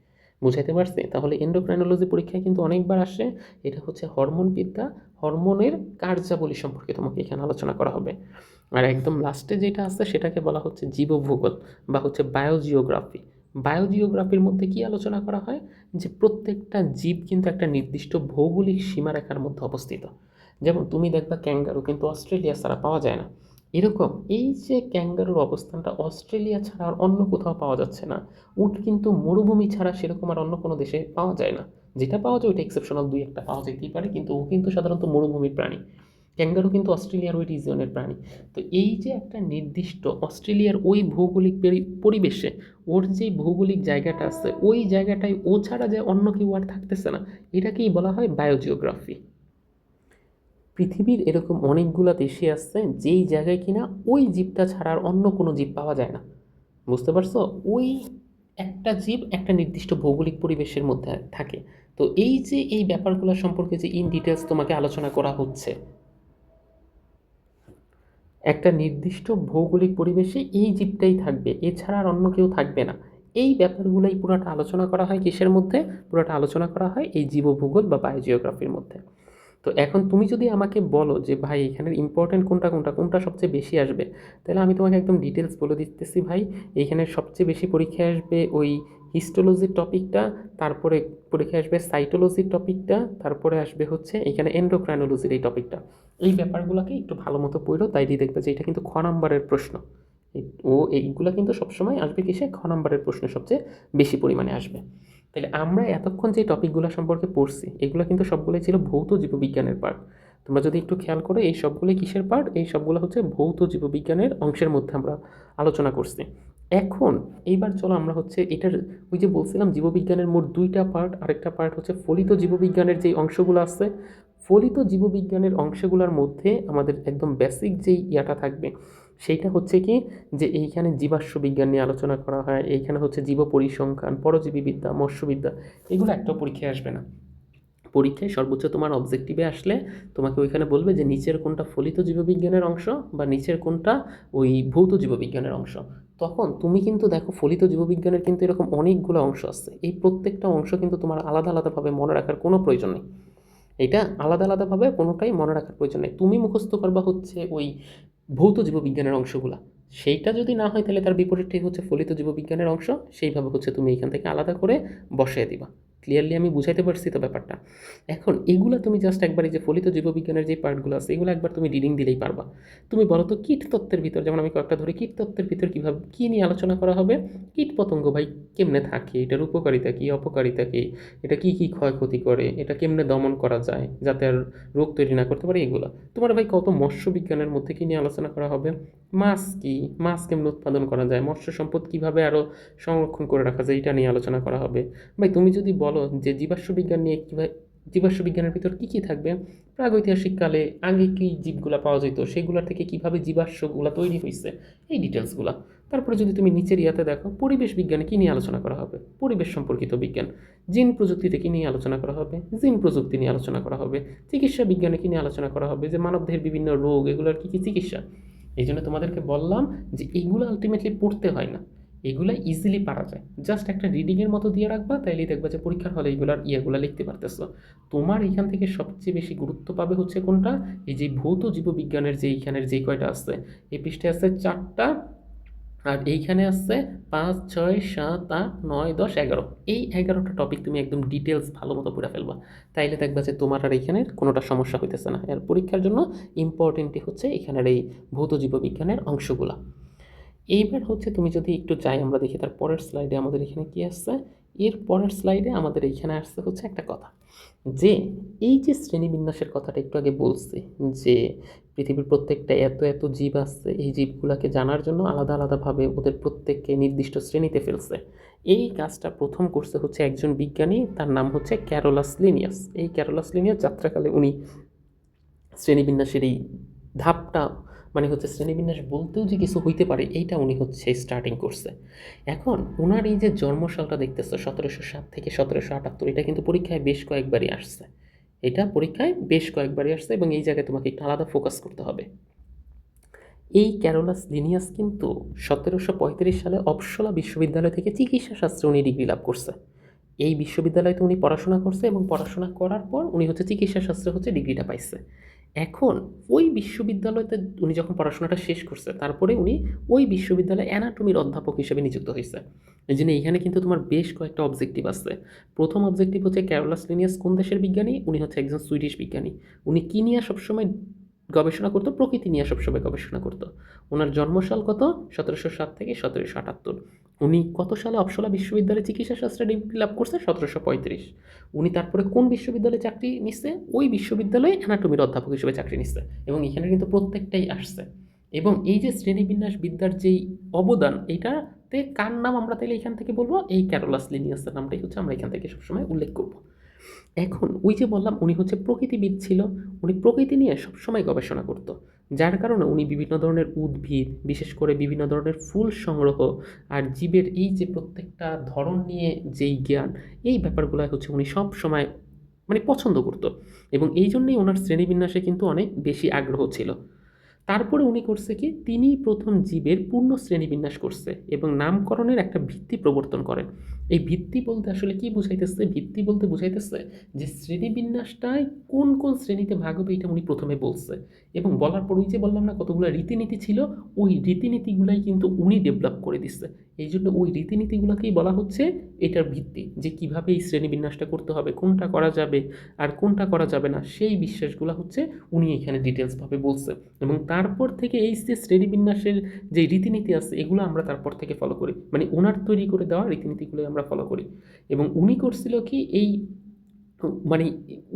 বুঝাইতে পারছি? তাহলে এন্ডোক্রাইনোলজি পরীক্ষায় কিন্তু অনেকবার আসে। এটা হচ্ছে হরমোনবিদ্যা, হরমোনের কার্যাবলী সম্পর্কে তোমাকে এখানে আলোচনা করা হবে। আর একদম লাস্টে যেটা আছে সেটাকে বলা হচ্ছে জীবভূগোল বা হচ্ছে বায়োজিওগ্রাফি। বায়োজিওগ্রাফির মধ্যে কি আলোচনা করা হয়, যে প্রত্যেকটা জীব কিন্তু একটা নির্দিষ্ট ভৌগোলিক সীমারেখার মধ্যে অবস্থিত। যেমন তুমি দেখবা ক্যাঙ্গারু কিন্তু অস্ট্রেলিয়া ছাড়া পাওয়া যায় না। এরকম এই যে ক্যাঙ্গারুর অবস্থানটা অস্ট্রেলিয়া ছাড়া আর অন্য কোথাও পাওয়া যাচ্ছে না। উট কিন্তু মরুভূমি ছাড়া সেরকম আর অন্য কোনো দেশে পাওয়া যায় না। যেটা পাওয়া যায় ওইটা এক্সেপশনাল দুই একটা পাওয়া যেতেই পারে, কিন্তু ও কিন্তু সাধারণত মরুভূমির প্রাণী। ক্যাঙ্গারু কিন্তু অস্ট্রেলিয়ার ওই রিজিয়নের প্রাণী। তো এই যে একটা নির্দিষ্ট অস্ট্রেলিয়ার ওই ভৌগোলিক পরিবেশে ওর যেই ভৌগোলিক জায়গাটা আছে ওই জায়গাটায় ও ছাড়া যে অন্য কেউ আর থাকতেছে না, এটাকেই বলা হয় বায়োজিওগ্রাফি। পৃথিবীর এরকম অনেকগুলা দেশে আছে যেই জায়গায় কিনা ওই জীবটা ছাড়া আর অন্য কোনো জীব পাওয়া যায় না। বুঝতে পারছো? ওই একটা জীব একটা নির্দিষ্ট ভৌগোলিক পরিবেশের মধ্যে থাকে। তো এই যে এই ব্যাপারগুলো সম্পর্কে যে ইন ডিটেলস তোমাকে আলোচনা করা হচ্ছে, একটা নির্দিষ্ট ভৌগোলিক পরিবেশে এই জীবটাই থাকবে, এছাড়া আর অন্য কেউ থাকবে না। এই ব্যাপারগুলোই পুরোটা আলোচনা করা হয় কিসের মধ্যে? পুরোটা আলোচনা করা হয় এই জীবভূগোল বা বায়োজিওগ্রাফির মধ্যে। তো এখন তুমি যদি আমাকে বলো যে ভাই এখানের ইম্পর্টেন্ট কোনটা কোনটা কোনটা সবচেয়ে বেশি আসবে, তাহলে আমি তোমাকে একদম ডিটেলস বলে দিতেছি ভাই। এইখানে সবচেয়ে বেশি পরীক্ষায় আসবে ওই হিস্টোলজির টপিকটা, তারপরে পরীক্ষায় আসবে সাইটোলজির টপিকটা, তারপরে আসবে হচ্ছে এখানে এন্ডোক্রাইনোলজির এই টপিকটা। এই ব্যাপারগুলোকে একটু ভালো মতো পড়ো, তাইলে দেখবে যে এটা কিন্তু খ নাম্বারের প্রশ্ন। ও এইগুলা কিন্তু সবসময় আসবে কিসে? খ নাম্বারের প্রশ্নে সবচেয়ে বেশি পরিমাণে আসবে। তাহলে আমরা এতক্ষণ যে টপিকগুলো সম্পর্কে পড়ছি এগুলো কিন্তু সবগুলোই ছিল ভৌত জীববিজ্ঞানের পার্ট। তোমরা যদি একটু খেয়াল করো এই সবগুলোই কিসের পার্ট? এই সবগুলো হচ্ছে ভৌত জীববিজ্ঞানের অংশের মধ্যে আমরা আলোচনা করছি। এখন এইবার চলো আমরা হচ্ছে এটার ওই যে বলছিলাম জীববিজ্ঞানের মোট দুইটা পার্ট, আরেকটা পার্ট হচ্ছে ফলিত জীববিজ্ঞানের যেই অংশগুলো আছে, ফলিত জীববিজ্ঞানের অংশগুলোর মধ্যে আমাদের একদম বেসিক যেই ইয়াটা থাকবে সেইটা হচ্ছে কি, যে এইখানে জীবাশ্ম বিজ্ঞান নিয়ে আলোচনা করা হয়, এইখানে হচ্ছে জীব পরিসংখ্যান, পরজীবীবিদ্যা, মৎস্যবিদ্যা, এগুলো একটাও পরীক্ষায় আসবে না। পরীক্ষায় সর্বোচ্চ তোমার অবজেক্টিভে আসলে তোমাকে ওইখানে বলবে যে নিচের কোনটা ফলিত জীববিজ্ঞানের অংশ বা নিচের কোনটা ওই ভৌত জীববিজ্ঞানের অংশ। তখন তুমি কিন্তু দেখো ফলিত জীববিজ্ঞানের কিন্তু এরকম অনেকগুলো অংশ আছে, এই প্রত্যেকটা অংশ কিন্তু তোমার আলাদা আলাদাভাবে মনে রাখার কোনো প্রয়োজন নেই। এটা আলাদা আলাদাভাবে কোনোটাই মনে রাখার প্রয়োজন নেই। তুমি মুখস্থ করবা হচ্ছে ওই ভৌত জীববিজ্ঞানের অংশগুলা, সেইটা যদি না হয় তাহলে তার বিপরীতটাই হচ্ছে ফলিত জীববিজ্ঞানের অংশ, সেইভাবে হচ্ছে তুমি এখান থেকে আলাদা করে বসিয়ে দিবা। ক্লিয়ারলি আমি বুঝাইতে পারছি তো ব্যাপারটা? এখন এগুলা তুমি জাস্ট একবার এই যে ফলিত জীববিজ্ঞানের যে পার্টগুলো আছে এগুলো একবার তুমি রিডিং দিলেই পারবা। তুমি বলো তো কীট তত্ত্বের ভিতর, যেমন আমি কয়েকটা ধরে, কীট তত্ত্বের ভিতর কীভাবে কী নিয়ে আলোচনা করা হবে? কীট পতঙ্গ ভাই কেমনে থাকে, এটার উপকারিতা কী, অপকারিতা কী, এটা কী কী ক্ষয়ক্ষতি করে, এটা কেমনে দমন করা যায় যাতে আর রোগ তৈরি না করতে পারে, এগুলো। তোমার ভাই কত মৎস্য বিজ্ঞানের মধ্যে কী নিয়ে আলোচনা করা হবে? মাছ কী, মাছ কেমনে উৎপাদন করা যায়, মৎস্য সম্পদ কীভাবে আরও সংরক্ষণ করে রাখা যায়, এটা নিয়ে আলোচনা করা হবে। ভাই তুমি যদি বলো যে জীবাশ্ম বিজ্ঞান নিয়ে কীভাবে, জীবাশ্ম বিজ্ঞানের ভিতর কী কী থাকবে? প্রাগৈতিহাসিক কালে আগে কী জীবগুলা পাওয়া যেত সেগুলোর থেকে কীভাবে জীবাশ্মগুলো তৈরি হয়েছে, এই ডিটেলসগুলো। তারপরে যদি তুমি নিচের ইয়াতে দেখো পরিবেশ বিজ্ঞানে কী নিয়ে আলোচনা করা হবে? পরিবেশ সম্পর্কিত বিজ্ঞান। জিন প্রযুক্তিতে কী নিয়ে আলোচনা করা হবে? জিন প্রযুক্তি নিয়ে আলোচনা করা হবে। চিকিৎসা বিজ্ঞানে কী নিয়ে আলোচনা করা হবে? যে মানবদেহের বিভিন্ন রোগ, এগুলোর কী কী চিকিৎসা। এই জন্য তোমাদেরকে বললাম যে এগুলো আলটিমেটলি পড়তে হয় না, এগুলো ইজিলি পারা যায়। জাস্ট একটা রিডিংয়ের মতো দিয়ে রাখবা, তাইলেই দেখবা যে পরীক্ষার হলে এইগুলার ইয়েগুলো লিখতে পারতেছো। তোমার এখান থেকে সবচেয়ে বেশি গুরুত্ব পাবে হচ্ছে কোনটা? এই যে ভৌত জীববিজ্ঞানের যে এইখানের যে কয়টা আছে, এই পৃষ্ঠে আছে 4টা, আর এইখানে আছে 5, 6, 7, 8, 9, 10, 11। এই 11টা টপিক তুমি একদম ডিটেলস ভালো মতো পড়ে ফেলবা, তাইলে দেখবা যে তোমার আর এইখানের কোনোটা সমস্যা হইতেছে না। এর পরীক্ষার জন্য ইম্পর্টেন্টই হচ্ছে এখানের এই ভৌত জীববিজ্ঞানের অংশগুলা। এইবার হচ্ছে তুমি যদি একটু যাই আমরা দেখি তার পরের স্লাইডে আমাদের এখানে কি আসছে। এর পরের স্লাইডে আমাদের এইখানে আসছে হচ্ছে একটা কথা, যে এই যে শ্রেণীবিন্যাসের কথাটা একটু আগে বলছি, যে পৃথিবীর প্রত্যেকটা এত এত জীব আছে, এই জীবগুলোকে জানার জন্য আলাদা আলাদাভাবে ওদের প্রত্যেককে নির্দিষ্ট শ্রেণীতে ফেলছে। এই কাজটা প্রথম করছে হচ্ছে একজন বিজ্ঞানী, তার নাম হচ্ছে ক্যারোলাস লিনিয়াস। এই ক্যারোলাস লিনিয়াস যাত্রাকালে উনি শ্রেণীবিন্যাসের এই ধাপটা, মানে হচ্ছে শ্রেণীবিন্যাস বলতেও যে কিছু হইতে পারে এইটা উনি হচ্ছে স্টার্টিং করছে। এখন ওনার এই যে জন্মসালটা দেখতেছে 1707 থেকে 1778, এটা কিন্তু পরীক্ষায় বেশ কয়েকবারই আসছে। এটা পরীক্ষায় বেশ কয়েকবারই আসছে এবং এই জায়গায় তোমাকে একটু আলাদা ফোকাস করতে হবে। এই ক্যারোলাস লিনিয়াস কিন্তু 1735 সালে অপসলা বিশ্ববিদ্যালয় থেকে চিকিৎসা শাস্ত্রে উনি ডিগ্রি লাভ করছে। এই বিশ্ববিদ্যালয়তে উনি পড়াশোনা করছে এবং পড়াশোনা করার পর উনি চিকিৎসা শাস্ত্রে ডিগ্রিটা পাইছে। এখন ওই বিশ্ববিদ্যালয়তে উনি যখন পড়াশোনাটা শেষ করছে তারপরে উনি ওই বিশ্ববিদ্যালয়ে অ্যানাটমির অধ্যাপক হিসেবে নিযুক্ত হয়েছে। এই জন্য এইখানে কিন্তু তোমার বেশ কয়েকটা অবজেক্টিভ আছে। প্রথম অবজেক্টিভ ক্যারোলাস লিনিয়াস কোন দেশের বিজ্ঞানী? উনি একজন সুইডিশ বিজ্ঞানী। উনি কি নিয়ে সবসময় গবেষণা করতো? প্রকৃতি নিয়ে সবসময় গবেষণা করতো। ওনার জন্মসাল কত? 1707 থেকে 1778। উনি কত সালে অপসলা বিশ্ববিদ্যালয়ে চিকিৎসা শাস্ত্রে ডিগ্রি লাভ করছে? 1735। উনি তারপরে কোন বিশ্ববিদ্যালয়ে চাকরি নিচ্ছে? ওই বিশ্ববিদ্যালয়ে অ্যানাটমির অধ্যাপক হিসেবে চাকরি নিচ্ছে এবং এখানে কিন্তু প্রত্যেকটাই আসছে। এবং এই যে শ্রেণীবিন্যাস বিদ্যার যেই অবদান, এইটাতে কার নাম আমরা তাহলে এখান থেকে বলবো? এই ক্যারোলাস লিনিয়াসের নামটাই আমরা এখান থেকে সবসময় উল্লেখ করবো। এখন ওই যে বললাম উনি প্রকৃতিবিদ ছিল, উনি প্রকৃতি নিয়ে সবসময় গবেষণা করত, যার কারণে উনি বিভিন্ন ধরনের উদ্ভিদ, বিশেষ করে বিভিন্ন ধরনের ফুল সংগ্রহ আর জীবের এই যে প্রত্যেকটা ধরন নিয়ে যেই জ্ঞান, এই ব্যাপারগুলো উনি সব সময় পছন্দ করত এবং এই জন্যই ওনার শ্রেণীবিন্যাসে কিন্তু অনেক বেশি আগ্রহ ছিল। তারপরে উনি করছে কি, তিনি প্রথম জীবের পূর্ণ শ্রেণীবিন্যাস করছে এবং নামকরণের একটা ভিত্তি প্রবর্তন করেন। এই ভিত্তি বলতে আসলে কি বুঝাইতেছে? ভিত্তি বলতে বুঝাইতেছে যে শ্রেণীবিন্যাসটায় কোন কোন শ্রেণীতে ভাগ হবে এটা উনি প্রথমে বলছে এবং বলার পর ওই যে বললাম না কতগুলো রীতিনীতি ছিল, ওই রীতিনীতিগুলাই কিন্তু উনি ডেভেলপ করে দিচ্ছে। এই জন্য ওই রীতিনীতিগুলোকেই বলা হচ্ছে এটার ভিত্তি, যে কিভাবে এই শ্রেণীবিন্যাসটা করতে হবে, কোনটা করা যাবে আর কোনটা করা যাবে না, সেই বিশ্বাসগুলো উনি এখানে ডিটেলসভাবে বলছে। এবং তারপর থেকে এই যে শ্রেণীবিন্যাসের যে রীতিনীতি আছে এগুলো আমরা তারপর থেকে ফলো করি, ওনার তৈরি করে দেওয়া রীতিনীতিগুলো আমরা ফলো করি। এবং উনি করছিল কি, এই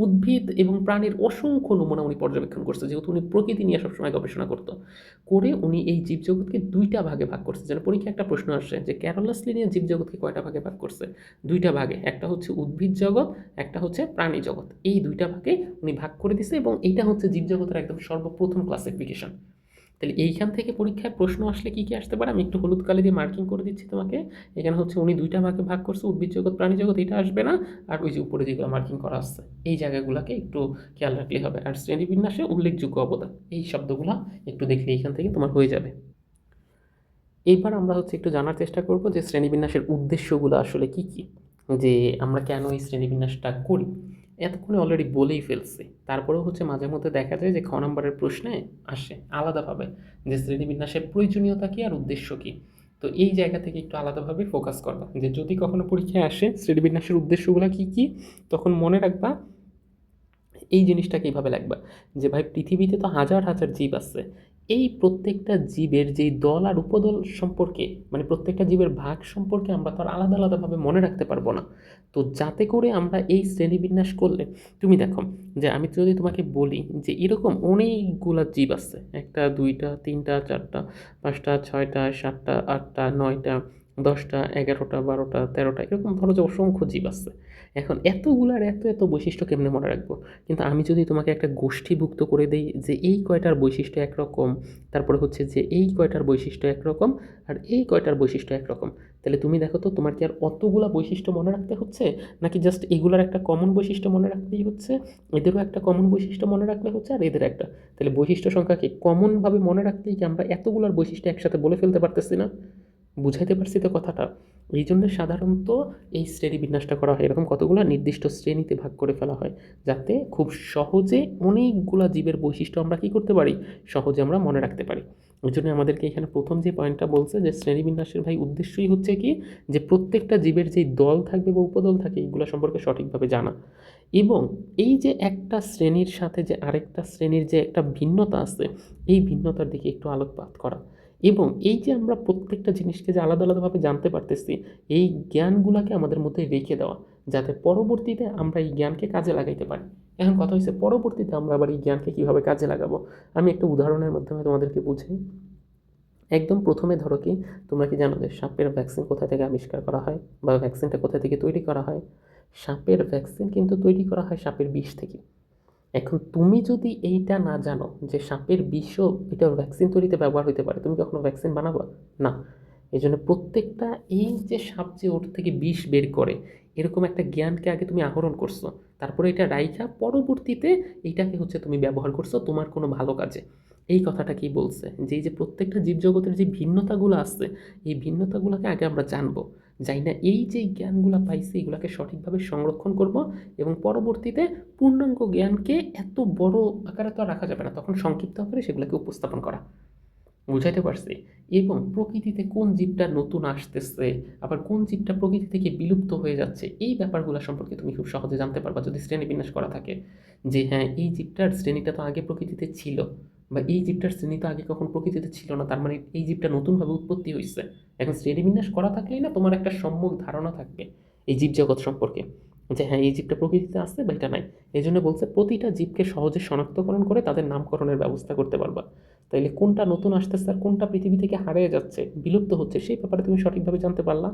উদ্ভিদ এবং প্রাণীর অসংখ্য নমুনা উনি পর্যবেক্ষণ করছে, যেহেতু উনি প্রকৃতি নিয়ে সবসময় গবেষণা করতো। করে উনি এই জীবজগৎকে দুইটা ভাগে ভাগ করছে। যেন পরীক্ষা একটা প্রশ্ন আসে যে ক্যারোলাস লিনিয়াস জীবজগৎকে কয়টা ভাগে ভাগ করছে? দুইটা ভাগে। একটা উদ্ভিদ জগৎ, একটা প্রাণী জগৎ। এই দুইটা ভাগে উনি ভাগ করে দিছে এবং এইটা জীবজগতের একদম সর্বপ্রথম ক্লাসিফিকেশন। তাহলে এইখান থেকে পরীক্ষায় প্রশ্ন আসলে কি কি আসতে পারে আমি একটু হলুদ কালি দিয়ে মার্কিং করে দিচ্ছি তোমাকে। এখানে উনি দুইটা ভাগে ভাগ করছে, উদ্ভিদ জগৎ, প্রাণী জগৎ, এটা আসবে না। আর ওই যে উপরে যেগুলো মার্কিং করা আসছে এই জায়গাগুলোকে একটু খেয়াল রাখলেই হবে। আর শ্রেণীবিন্যাসে উল্লেখযোগ্য অবদান, এই শব্দগুলো একটু দেখলে এইখান থেকে তোমার হয়ে যাবে। এইবার আমরা একটু জানার চেষ্টা করব যে শ্রেণীবিন্যাসের উদ্দেশ্যগুলো আসলে কি কি, যে আমরা কেন এই শ্রেণীবিন্যাসটা করি। এতক্ষণে অলরেডি বলেই ফেলছি, তারপরেও মাঝে মধ্যে দেখা যায় যে খ নম্বরের প্রশ্নে আসে আলাদাভাবে যে শ্রেণীবিন্যাসের প্রয়োজনীয়তা কী আর উদ্দেশ্য কী। তো এই জায়গা থেকে একটু আলাদাভাবে ফোকাস করবা, যে যদি কখনো পরীক্ষায় আসে শ্রেণীবিন্যাসের উদ্দেশ্যগুলো কী কী, তখন মনে রাখবা এই জিনিসটাকে এইভাবে লাগবা যে ভাই পৃথিবীতে তো হাজার হাজার জীব আছে, এই প্রত্যেকটা জীবের যেই দল আর উপদল সম্পর্কে, প্রত্যেকটা জীবের ভাগ সম্পর্কে আমরা তো আর আলাদা আলাদাভাবে মনে রাখতে পারবো না। তো যাতে করে আমরা এই শ্রেণীবিন্যাস করলে, তুমি দেখো যে আমি যদি তোমাকে বলি যে এরকম অনেকগুলা জীব আছে, একটা, দুইটা, তিনটা, চারটা, পাঁচটা, ছয়টা, সাতটা, আটটা, নয়টা, 10টা, 11টা, 12টা, 13টা, এরকম ধরো যে অসংখ্য জীব আছে। এখন এতগুলার এত এত বৈশিষ্ট্য কেমনে মনে রাখবো? কিন্তু আমি যদি তোমাকে একটা গোষ্ঠীভুক্ত করে দেই যে এই কয়টার বৈশিষ্ট্য একরকম, তারপরে যে এই কয়টার বৈশিষ্ট্য একরকম আর এই কয়টার বৈশিষ্ট্য একরকম, তাহলে তুমি দেখো তো তোমার কি আর অতগুলা বৈশিষ্ট্য মনে রাখতে হচ্ছে, নাকি জাস্ট এগুলার একটা কমন বৈশিষ্ট্য মনে রাখতেই হচ্ছে, এদেরও একটা কমন বৈশিষ্ট্য মনে রাখলে হচ্ছে, আর এদের একটা। তাহলে বৈশিষ্ট্য সংখ্যাকে কমনভাবে মনে রাখতেই কি আমরা এতগুলার বৈশিষ্ট্য একসাথে বলে ফেলতে পারতেছি না? বুঝাইতে পারছি তো কথাটা? এই জন্য সাধারণত এই শ্রেণীবিন্যাসটা করা হয়, এরকম কতগুলো নির্দিষ্ট শ্রেণীতে ভাগ করে ফেলা হয়, যাতে খুব সহজে অনেকগুলা জীবের বৈশিষ্ট্য আমরা কী করতে পারি, সহজে আমরা মনে রাখতে পারি। ওই জন্য আমাদেরকে এখানে প্রথম যে পয়েন্টটা বলছে যে শ্রেণীবিন্যাসের ভাই উদ্দেশ্যই কি, যে প্রত্যেকটা জীবের যেই দল থাকবে বা উপদল থাকে এইগুলো সম্পর্কে সঠিকভাবে জানা, এবং এই যে একটা শ্রেণীর সাথে যে আরেকটা শ্রেণীর যে একটা ভিন্নতা আছে, এই ভিন্নতার দিকে একটু আলোকপাত করা, এবং এই যে আমরা প্রত্যেকটা জিনিসকে যে আলাদা আলাদাভাবে জানতে পারতেছি, এই জ্ঞানগুলোকে আমাদের মধ্যে রেখে দেওয়া, যাতে পরবর্তীতে আমরা এই জ্ঞানকে কাজে লাগাইতে পারি। এখন কথা হচ্ছে পরবর্তীতে আমরা আবার এই জ্ঞানকে কীভাবে কাজে লাগাবো। আমি একটা উদাহরণের মাধ্যমে তোমাদেরকে বুঝাই। একদম প্রথমে ধরো কি, তোমরা কি জানো যে সাপের ভ্যাকসিন কোথা থেকে আবিষ্কার করা হয় বা ভ্যাকসিনটা কোথা থেকে তৈরি করা হয়? সাপের ভ্যাকসিন কিন্তু তৈরি করা হয় সাপের বিষ থেকে। এখন তুমি যদি এইটা না জানো যে সাপের বিষও এটা ভ্যাকসিন তৈরিতে ব্যবহার হতে পারে, তুমি কখনো ভ্যাকসিন বানাবা না। এই জন্য প্রত্যেকটা এই যে সাপ যে ওর থেকে বিষ বের করে এরকম একটা জ্ঞানকে আগে তুমি আহরণ করছো, তারপরে এটা রাইখা পরবর্তীতে এইটাকে হচ্ছে তুমি ব্যবহার করছো তোমার কোনো ভালো কাজে। এই কথাটা কি বলছে যে এই যে প্রত্যেকটা জীবজগতের যে ভিন্নতাগুলো আছে এই ভিন্নতাগুলোকে আগে আমরা জানবো, যাই না এই যে জ্ঞানগুলো পাইছি এগুলোকে সঠিকভাবে সংরক্ষণ করব এবং পরবর্তীতে পূর্ণাঙ্গ জ্ঞানকে এত বড় আকারে তো আর রাখা যাবে না, তখন সংক্ষিপ্ত আকারে সেগুলোকে উপস্থাপন করা। বুঝাইতে পারছি? এবং প্রকৃতিতে কোন জীবটা নতুন আসতেছে, আবার কোন জীবটা প্রকৃতি থেকে বিলুপ্ত হয়ে যাচ্ছে, এই ব্যাপারগুলো সম্পর্কে তুমি খুব সহজে জানতে পারবা যদি শ্রেণীবিন্যাস করা থাকে। যে হ্যাঁ, এই জীবটার শ্রেণীটা তো আগে প্রকৃতিতে ছিল, বা এই জীবটার শ্রেণী তো আগে কখন প্রকৃতিতে ছিল না, তার মানে এই জীবটা নতুনভাবে উৎপত্তি হয়েছে। এখন শ্রেণীবিন্যাস করা থাকলেই না তোমার একটা সম্যক ধারণা থাকবে এই জীবজগৎ সম্পর্কে, যে হ্যাঁ এই জীবটা প্রকৃতিতে আসছে বা এটা নাই। এই জন্য বলছে প্রতিটা জীবকে সহজে শনাক্তকরণ করে তাদের নামকরণের ব্যবস্থা করতে পারবা। তাইলে কোনটা নতুন আসতেছে আর কোনটা পৃথিবী থেকে হারিয়ে যাচ্ছে, বিলুপ্ত হচ্ছে, সেই ব্যাপারে তুমি সঠিকভাবে জানতে পারলা।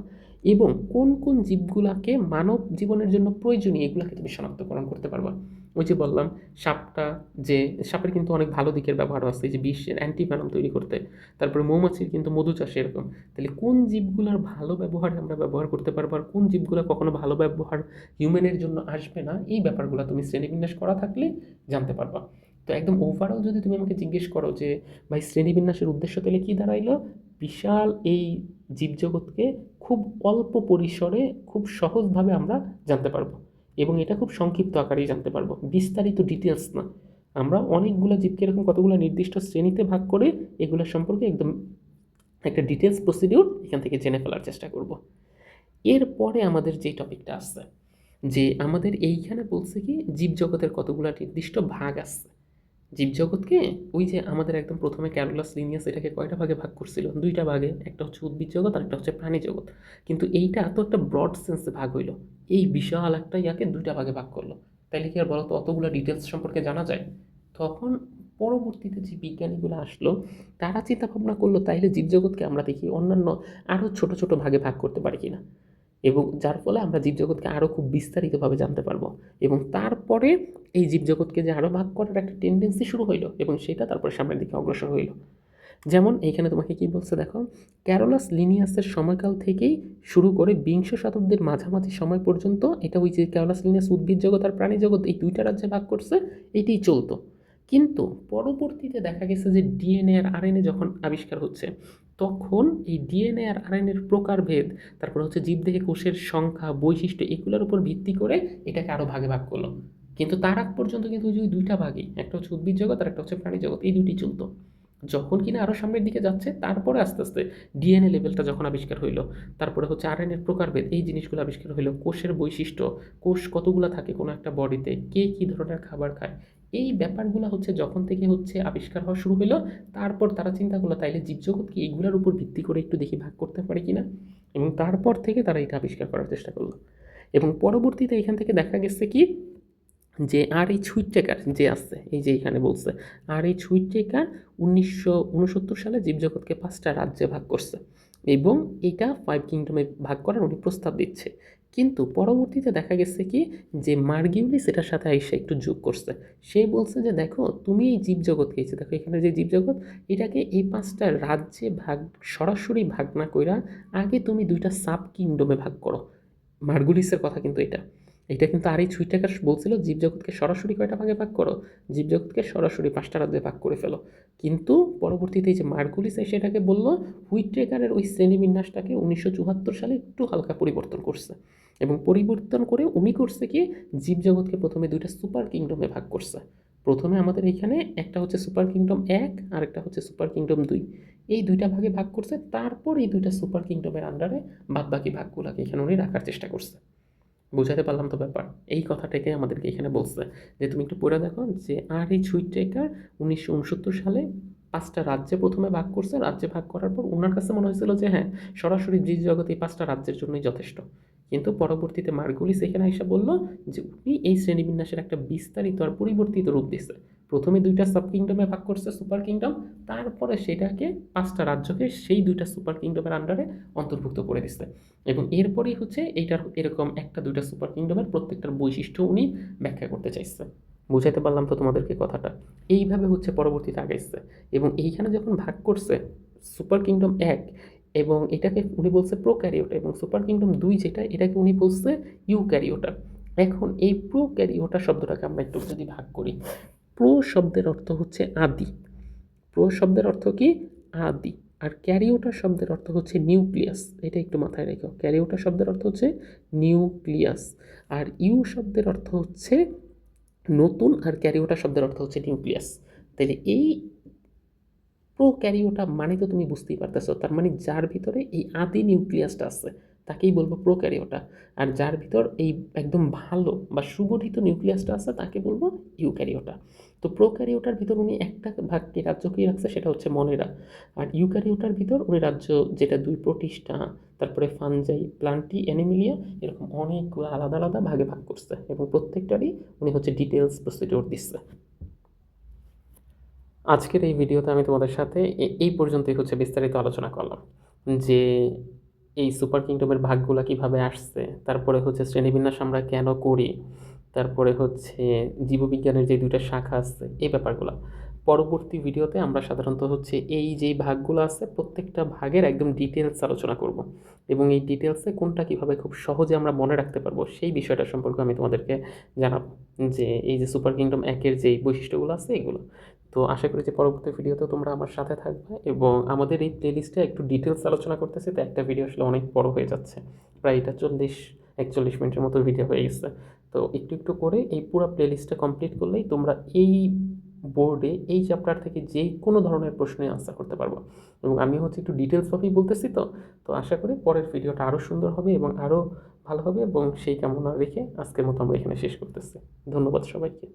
এবং কোন কোন জীবগুলাকে মানব জীবনের জন্য প্রয়োজনীয় এগুলাকে তুমি শনাক্তকরণ করতে পারবা। ওই যে বললাম সাপটা, যে সাপের কিন্তু অনেক ভালো দিকের ব্যবহার আছে, যে বিষের অ্যান্টিভেনম তৈরি করতে, তারপরে মৌমাছির কিন্তু মধু চাষে এরকম। তাহলে কোন জীবগুলোর ভালো ব্যবহারে আমরা ব্যবহার করতে পারবো আর কোন জীবগুলো কখনো ভালো ব্যবহার হিউম্যানের জন্য আসবে না, এই ব্যাপারগুলো তুমি শ্রেণীবিন্যাস করা থাকলে জানতে পারবা। তো একদম ওভারঅল যদি তুমি আমাকে জিজ্ঞেস করো যে ভাই শ্রেণীবিন্যাসের উদ্দেশ্য তাহলে কী দাঁড়াইলো, বিশাল এই জীবজগৎকে খুব অল্প পরিসরে খুব সহজভাবে আমরা জানতে পারবো, এবং এটা খুব সংক্ষিপ্ত আকারেই জানতে পারবো, বিস্তারিত ডিটেলস না। আমরা অনেকগুলো জীবকে এরকম কতগুলো নির্দিষ্ট শ্রেণীতে ভাগ করে এগুলো সম্পর্কে একদম একটা ডিটেলস প্রসিডিউর এখান থেকে জেনে ফেলার চেষ্টা করব। এরপরে আমাদের যে টপিকটা আসছে, যে আমাদের এইখানে বলছে কি জীবজগতের কতগুলো নির্দিষ্ট ভাগ আছে। জীবজগৎকে ওই যে আমাদের একদম প্রথমে ক্যারোলাস লিনিয়াস এটাকে কয়টা ভাগে ভাগ করছিল, দুইটা ভাগে, একটা হচ্ছে উদ্ভিদ জগৎ আর একটা হচ্ছে প্রাণী জগৎ। কিন্তু এইটা তো একটা ব্রড সেন্সে ভাগ হইলো, এই বিশাল একটা ইয়াকে দুইটা ভাগে ভাগ করলো, তাইলে কি আর বলো তো অতগুলো ডিটেলস সম্পর্কে জানা যায়? তখন পরবর্তীতে যে বিজ্ঞানীগুলো আসলো তারা চিন্তা ভাবনা করলো তাইলে জীবজগৎকে আমরা দেখি অন্যান্য আরও ছোট ছোট ভাগে ভাগ করতে পারি কিনা, এবং যার ফলে আমরা জীবজগৎকে আরও খুব বিস্তারিতভাবে জানতে পারবো। এবং তারপরে এই জীবজগৎকে যে আরও ভাগ করার একটা টেন্ডেন্সি শুরু হইলো এবং সেটা তারপরে সামনের দিকে অগ্রসর হইল। যেমন এইখানে তোমাকে কি বলছে দেখো, ক্যারোলাস লিনিয়াসের সময়কাল থেকেই শুরু করে বিংশ শতাব্দীর মাঝামাঝি সময় পর্যন্ত এটা ওই যে ক্যারোলাস লিনিয়াস উদ্ভিদ জগৎ আর প্রাণী জগৎ এই দুইটা রাজ্যে ভাগ করছে, এটাই চলতো। কিন্তু পরবর্তীতে দেখা গেছে যে ডিএনএ আর আরএনএ যখন আবিষ্কার হচ্ছে তখন এই ডিএনএ আর আরএনএর প্রকারভেদ, তারপর হচ্ছে জীবদেহে কোষের সংখ্যা বৈশিষ্ট্য এগুলোর উপর ভিত্তি করে এটাকে আরও ভাগে ভাগ করলো। কিন্তু তার আগ পর্যন্ত কিন্তু ওই যে দুইটা ভাগই, একটা হচ্ছে উদ্ভিদ জগৎ আর একটা হচ্ছে প্রাণী জগৎ, এই দুটি চলতো। যখন কিনা আরও সামনের দিকে যাচ্ছে তারপরে আস্তে আস্তে ডিএনএ লেভেলটা যখন আবিষ্কার হইলো, তারপরে হচ্ছে আরএনএর প্রকারভেদ, এই জিনিসগুলো আবিষ্কার হইলো, কোষের বৈশিষ্ট্য, কোষ কতগুলো থাকে কোনো একটা বডিতে, কে কী ধরনের খাবার খায়, এই ব্যাপারগুলো হচ্ছে যখন থেকে হচ্ছে আবিষ্কার হওয়া শুরু হলো, তারপর তারা চিন্তা করলো তাইলে জীবজগৎ কি এইগুলোর উপর ভিত্তি করে একটু দেখি ভাগ করতে পারে কিনা, এবং তারপর থেকে তারা এটা আবিষ্কার করার চেষ্টা করলো। এবং পরবর্তীতে এখান থেকে দেখা গেছে কি যে আর এই ছুইটটেকার যে আছে, এই যে এখানে বলছে আর এই ছুইটটেকার 1969 সালে জীবজগৎকে 5টা রাজ্যে ভাগ করছে এবং এটা 5 কিংডমে ভাগ করার উনি প্রস্তাব দিচ্ছে। কিন্তু পরবর্তীতে দেখা গেছে কি যে মার্গিউলিস এটার সাথে আইসা একটু যোগ করছে। সে বলছে যে দেখো তুমি এই জীবজগৎকে, এই যে দেখো এখানে যে জীবজগৎ, এটাকে এই 5টা রাজ্যে ভাগ সরাসরি ভাগ না কইরা আগে তুমি 2টা সাব কিংডমে ভাগ করো। মার্গুলিসের কথা কিন্তু এটা, এটা কিন্তু আর এই ছুইটাকার বলছিল জীবজগৎকে সরাসরি কয়টা ভাগে ভাগ করো, জীবজগৎকে সরাসরি 5টা রাজ্যে ভাগ করে ফেলো। কিন্তু পরবর্তীতে এই যে মার্গুলিস সেটাকে বলল, হুইটটেকারের ওই শ্রেণীবিন্যাসটাকে 1974 সালে একটু হালকা পরিবর্তন করছে, এবং পরিবর্তন করে উনি করছে কি জীবজগৎকে প্রথমে 2টা সুপার কিংডমে ভাগ করছে। প্রথমে আমাদের এখানে একটা হচ্ছে সুপার কিংডম 1 আর একটা হচ্ছে সুপার কিংডম 2, এই 2টা ভাগে ভাগ করছে। তারপর এই 2টা সুপার কিংডমের আন্ডারে বাদবাকি ভাগগুলোকে এখানে উনি রাখার চেষ্টা করছে। বুঝাতে পারলাম তো ব্যাপার? এই কথাটাকে আমাদেরকে এখানে বলছে যে তুমি একটু পড়ে দেখো যে আর এই ছুইটটেকার 1969 সালে 5টা রাজ্যে প্রথমে ভাগ করছে, রাজ্যে ভাগ করার পর ওনার কাছে মনে হয়েছিল যে হ্যাঁ সরাসরি জীবজগৎ এই 5টা রাজ্যের জন্যই যথেষ্ট। কিন্তু পরবর্তীতে মার্গুলিস এখানে এসে বলল যে উনি এই শ্রেণীবিন্যাসের একটা বিস্তারিত আর পরিবর্তিত রূপ দিচ্ছে। প্রথমে 2টা সাব কিংডমে ভাগ করছে সুপার কিংডম, তারপরে সেটাকে 5টা রাজ্যকে সেই 2টা সুপার কিংডমের আন্ডারে অন্তর্ভুক্ত করে দিচ্ছে, এবং এরপরেই হচ্ছে এইটার এরকম 1টা 2টা সুপার কিংডমের প্রত্যেকটার বৈশিষ্ট্য উনি ব্যাখ্যা করতে চাইছে। বুঝাইতে পারলাম তো তোমাদেরকে কথাটা? এইভাবে হচ্ছে পরবর্তীতে আগাইছে, এবং এইখানে যখন ভাগ করছে সুপার কিংডম 1, এবং এটাকে উনি বলছে প্রোক্যারিওটা, এবং সুপার কিংডম 2 যেটা, এটাকে উনি বলছে ইউক্যারিওটা। এখন এই প্রোক্যারিওটা শব্দটাকে আমরা একটু যদি ভাগ করি, প্রো শব্দের অর্থ হচ্ছে আদি। প্রো শব্দের অর্থ কি? আদি। আর ক্যারিওটা শব্দের অর্থ হচ্ছে নিউক্লিয়াস। এটা একটু মাথায় রেখো। ক্যারিওটা শব্দের অর্থ হচ্ছে নিউক্লিয়াস। আর ইউ শব্দের অর্থ হচ্ছে নতুন, আর ক্যারিওটা শব্দের অর্থ হচ্ছে নিউক্লিয়াস। তাহলে এই প্রোক্যারিওটা মানে তো তুমি বুঝতেই পারতেছো, তার মানে যার ভিতরে এই আদি নিউক্লিয়াসটা আছে তাকেই বলবো প্রোক্যারিওটা। আর যার ভিতর এই একদম ভালো বা সুগঠিত নিউক্লিয়াসটা আছে তাকে বলবো ইউক্যারিওটা। তো প্রোক্যারিওটার ভিতর উনি একটা ভাগকে রাজ্যকেই রাখছে, সেটা হচ্ছে মনেরা। আর ইউক্যারিওটার ভিতর উনি রাজ্য, যেটা 2 প্রোটিস্টা, তারপরে ফানজাই, প্লান্টি, অ্যানিমিলিয়া, এরকম অনেকগুলো আলাদা আলাদা ভাগে ভাগ করছে, এবং প্রত্যেকটারই উনি হচ্ছে ডিটেলস প্রসিডিওর দিচ্ছে। আজকের এই ভিডিওতে আমি তোমাদের সাথে এই পর্যন্তই হচ্ছে বিস্তারিত আলোচনা করলাম, যে এই সুপার কিংডমের ভাগগুলা কিভাবে আসছে, তারপরে হচ্ছে শ্রেণীবিন্যাস আমরা কেন করি, তারপরে হচ্ছে জীববিজ্ঞানের যে 2টা শাখা আছে এই ব্যাপারগুলো। পরবর্তী ভিডিওতে আমরা সাধারণত হচ্ছে এই যে ভাগগুলো আছে প্রত্যেকটা ভাগের একদম ডিটেলস আলোচনা করব, এবং এই ডিটেলসে কোনটা কিভাবে খুব সহজে আমরা মনে রাখতে পারবো সেই বিষয়টা সম্পর্কে আমি তোমাদেরকে জানাবো, যে এই যে সুপার কিংডম 1-এর যে বৈশিষ্ট্যগুলো আছে এগুলো। তো আশা করি যে পরবর্তী ভিডিওতেও তোমরা আমার সাথে থাকবে, এবং আমাদের এই প্লেলিস্টে একটু ডিটেলস আলোচনা করতেছি, তো একটা ভিডিও আসলে অনেক বড় হয়ে যাচ্ছে, প্রায় এটা 40-41 মিনিটের মতো ভিডিও হয়ে গেছে। তো একটু একটু করে এই পুরো প্লেলিস্টটা কমপ্লিট করলেই তোমরা এই বোর্ডে এই চ্যাপ্টার থেকে যে কোনো ধরনের প্রশ্নে আনসার করতে পারবো, এবং আমি হচ্ছে একটু ডিটেলসভাবেই বলতেছি। তো তো আশা করি পরের ভিডিওটা আরও সুন্দর হবে এবং আরও ভালো হবে, এবং সেই কামনা রেখে আজকের মতো আমরা এখানে শেষ করতেছি। ধন্যবাদ সবাইকে।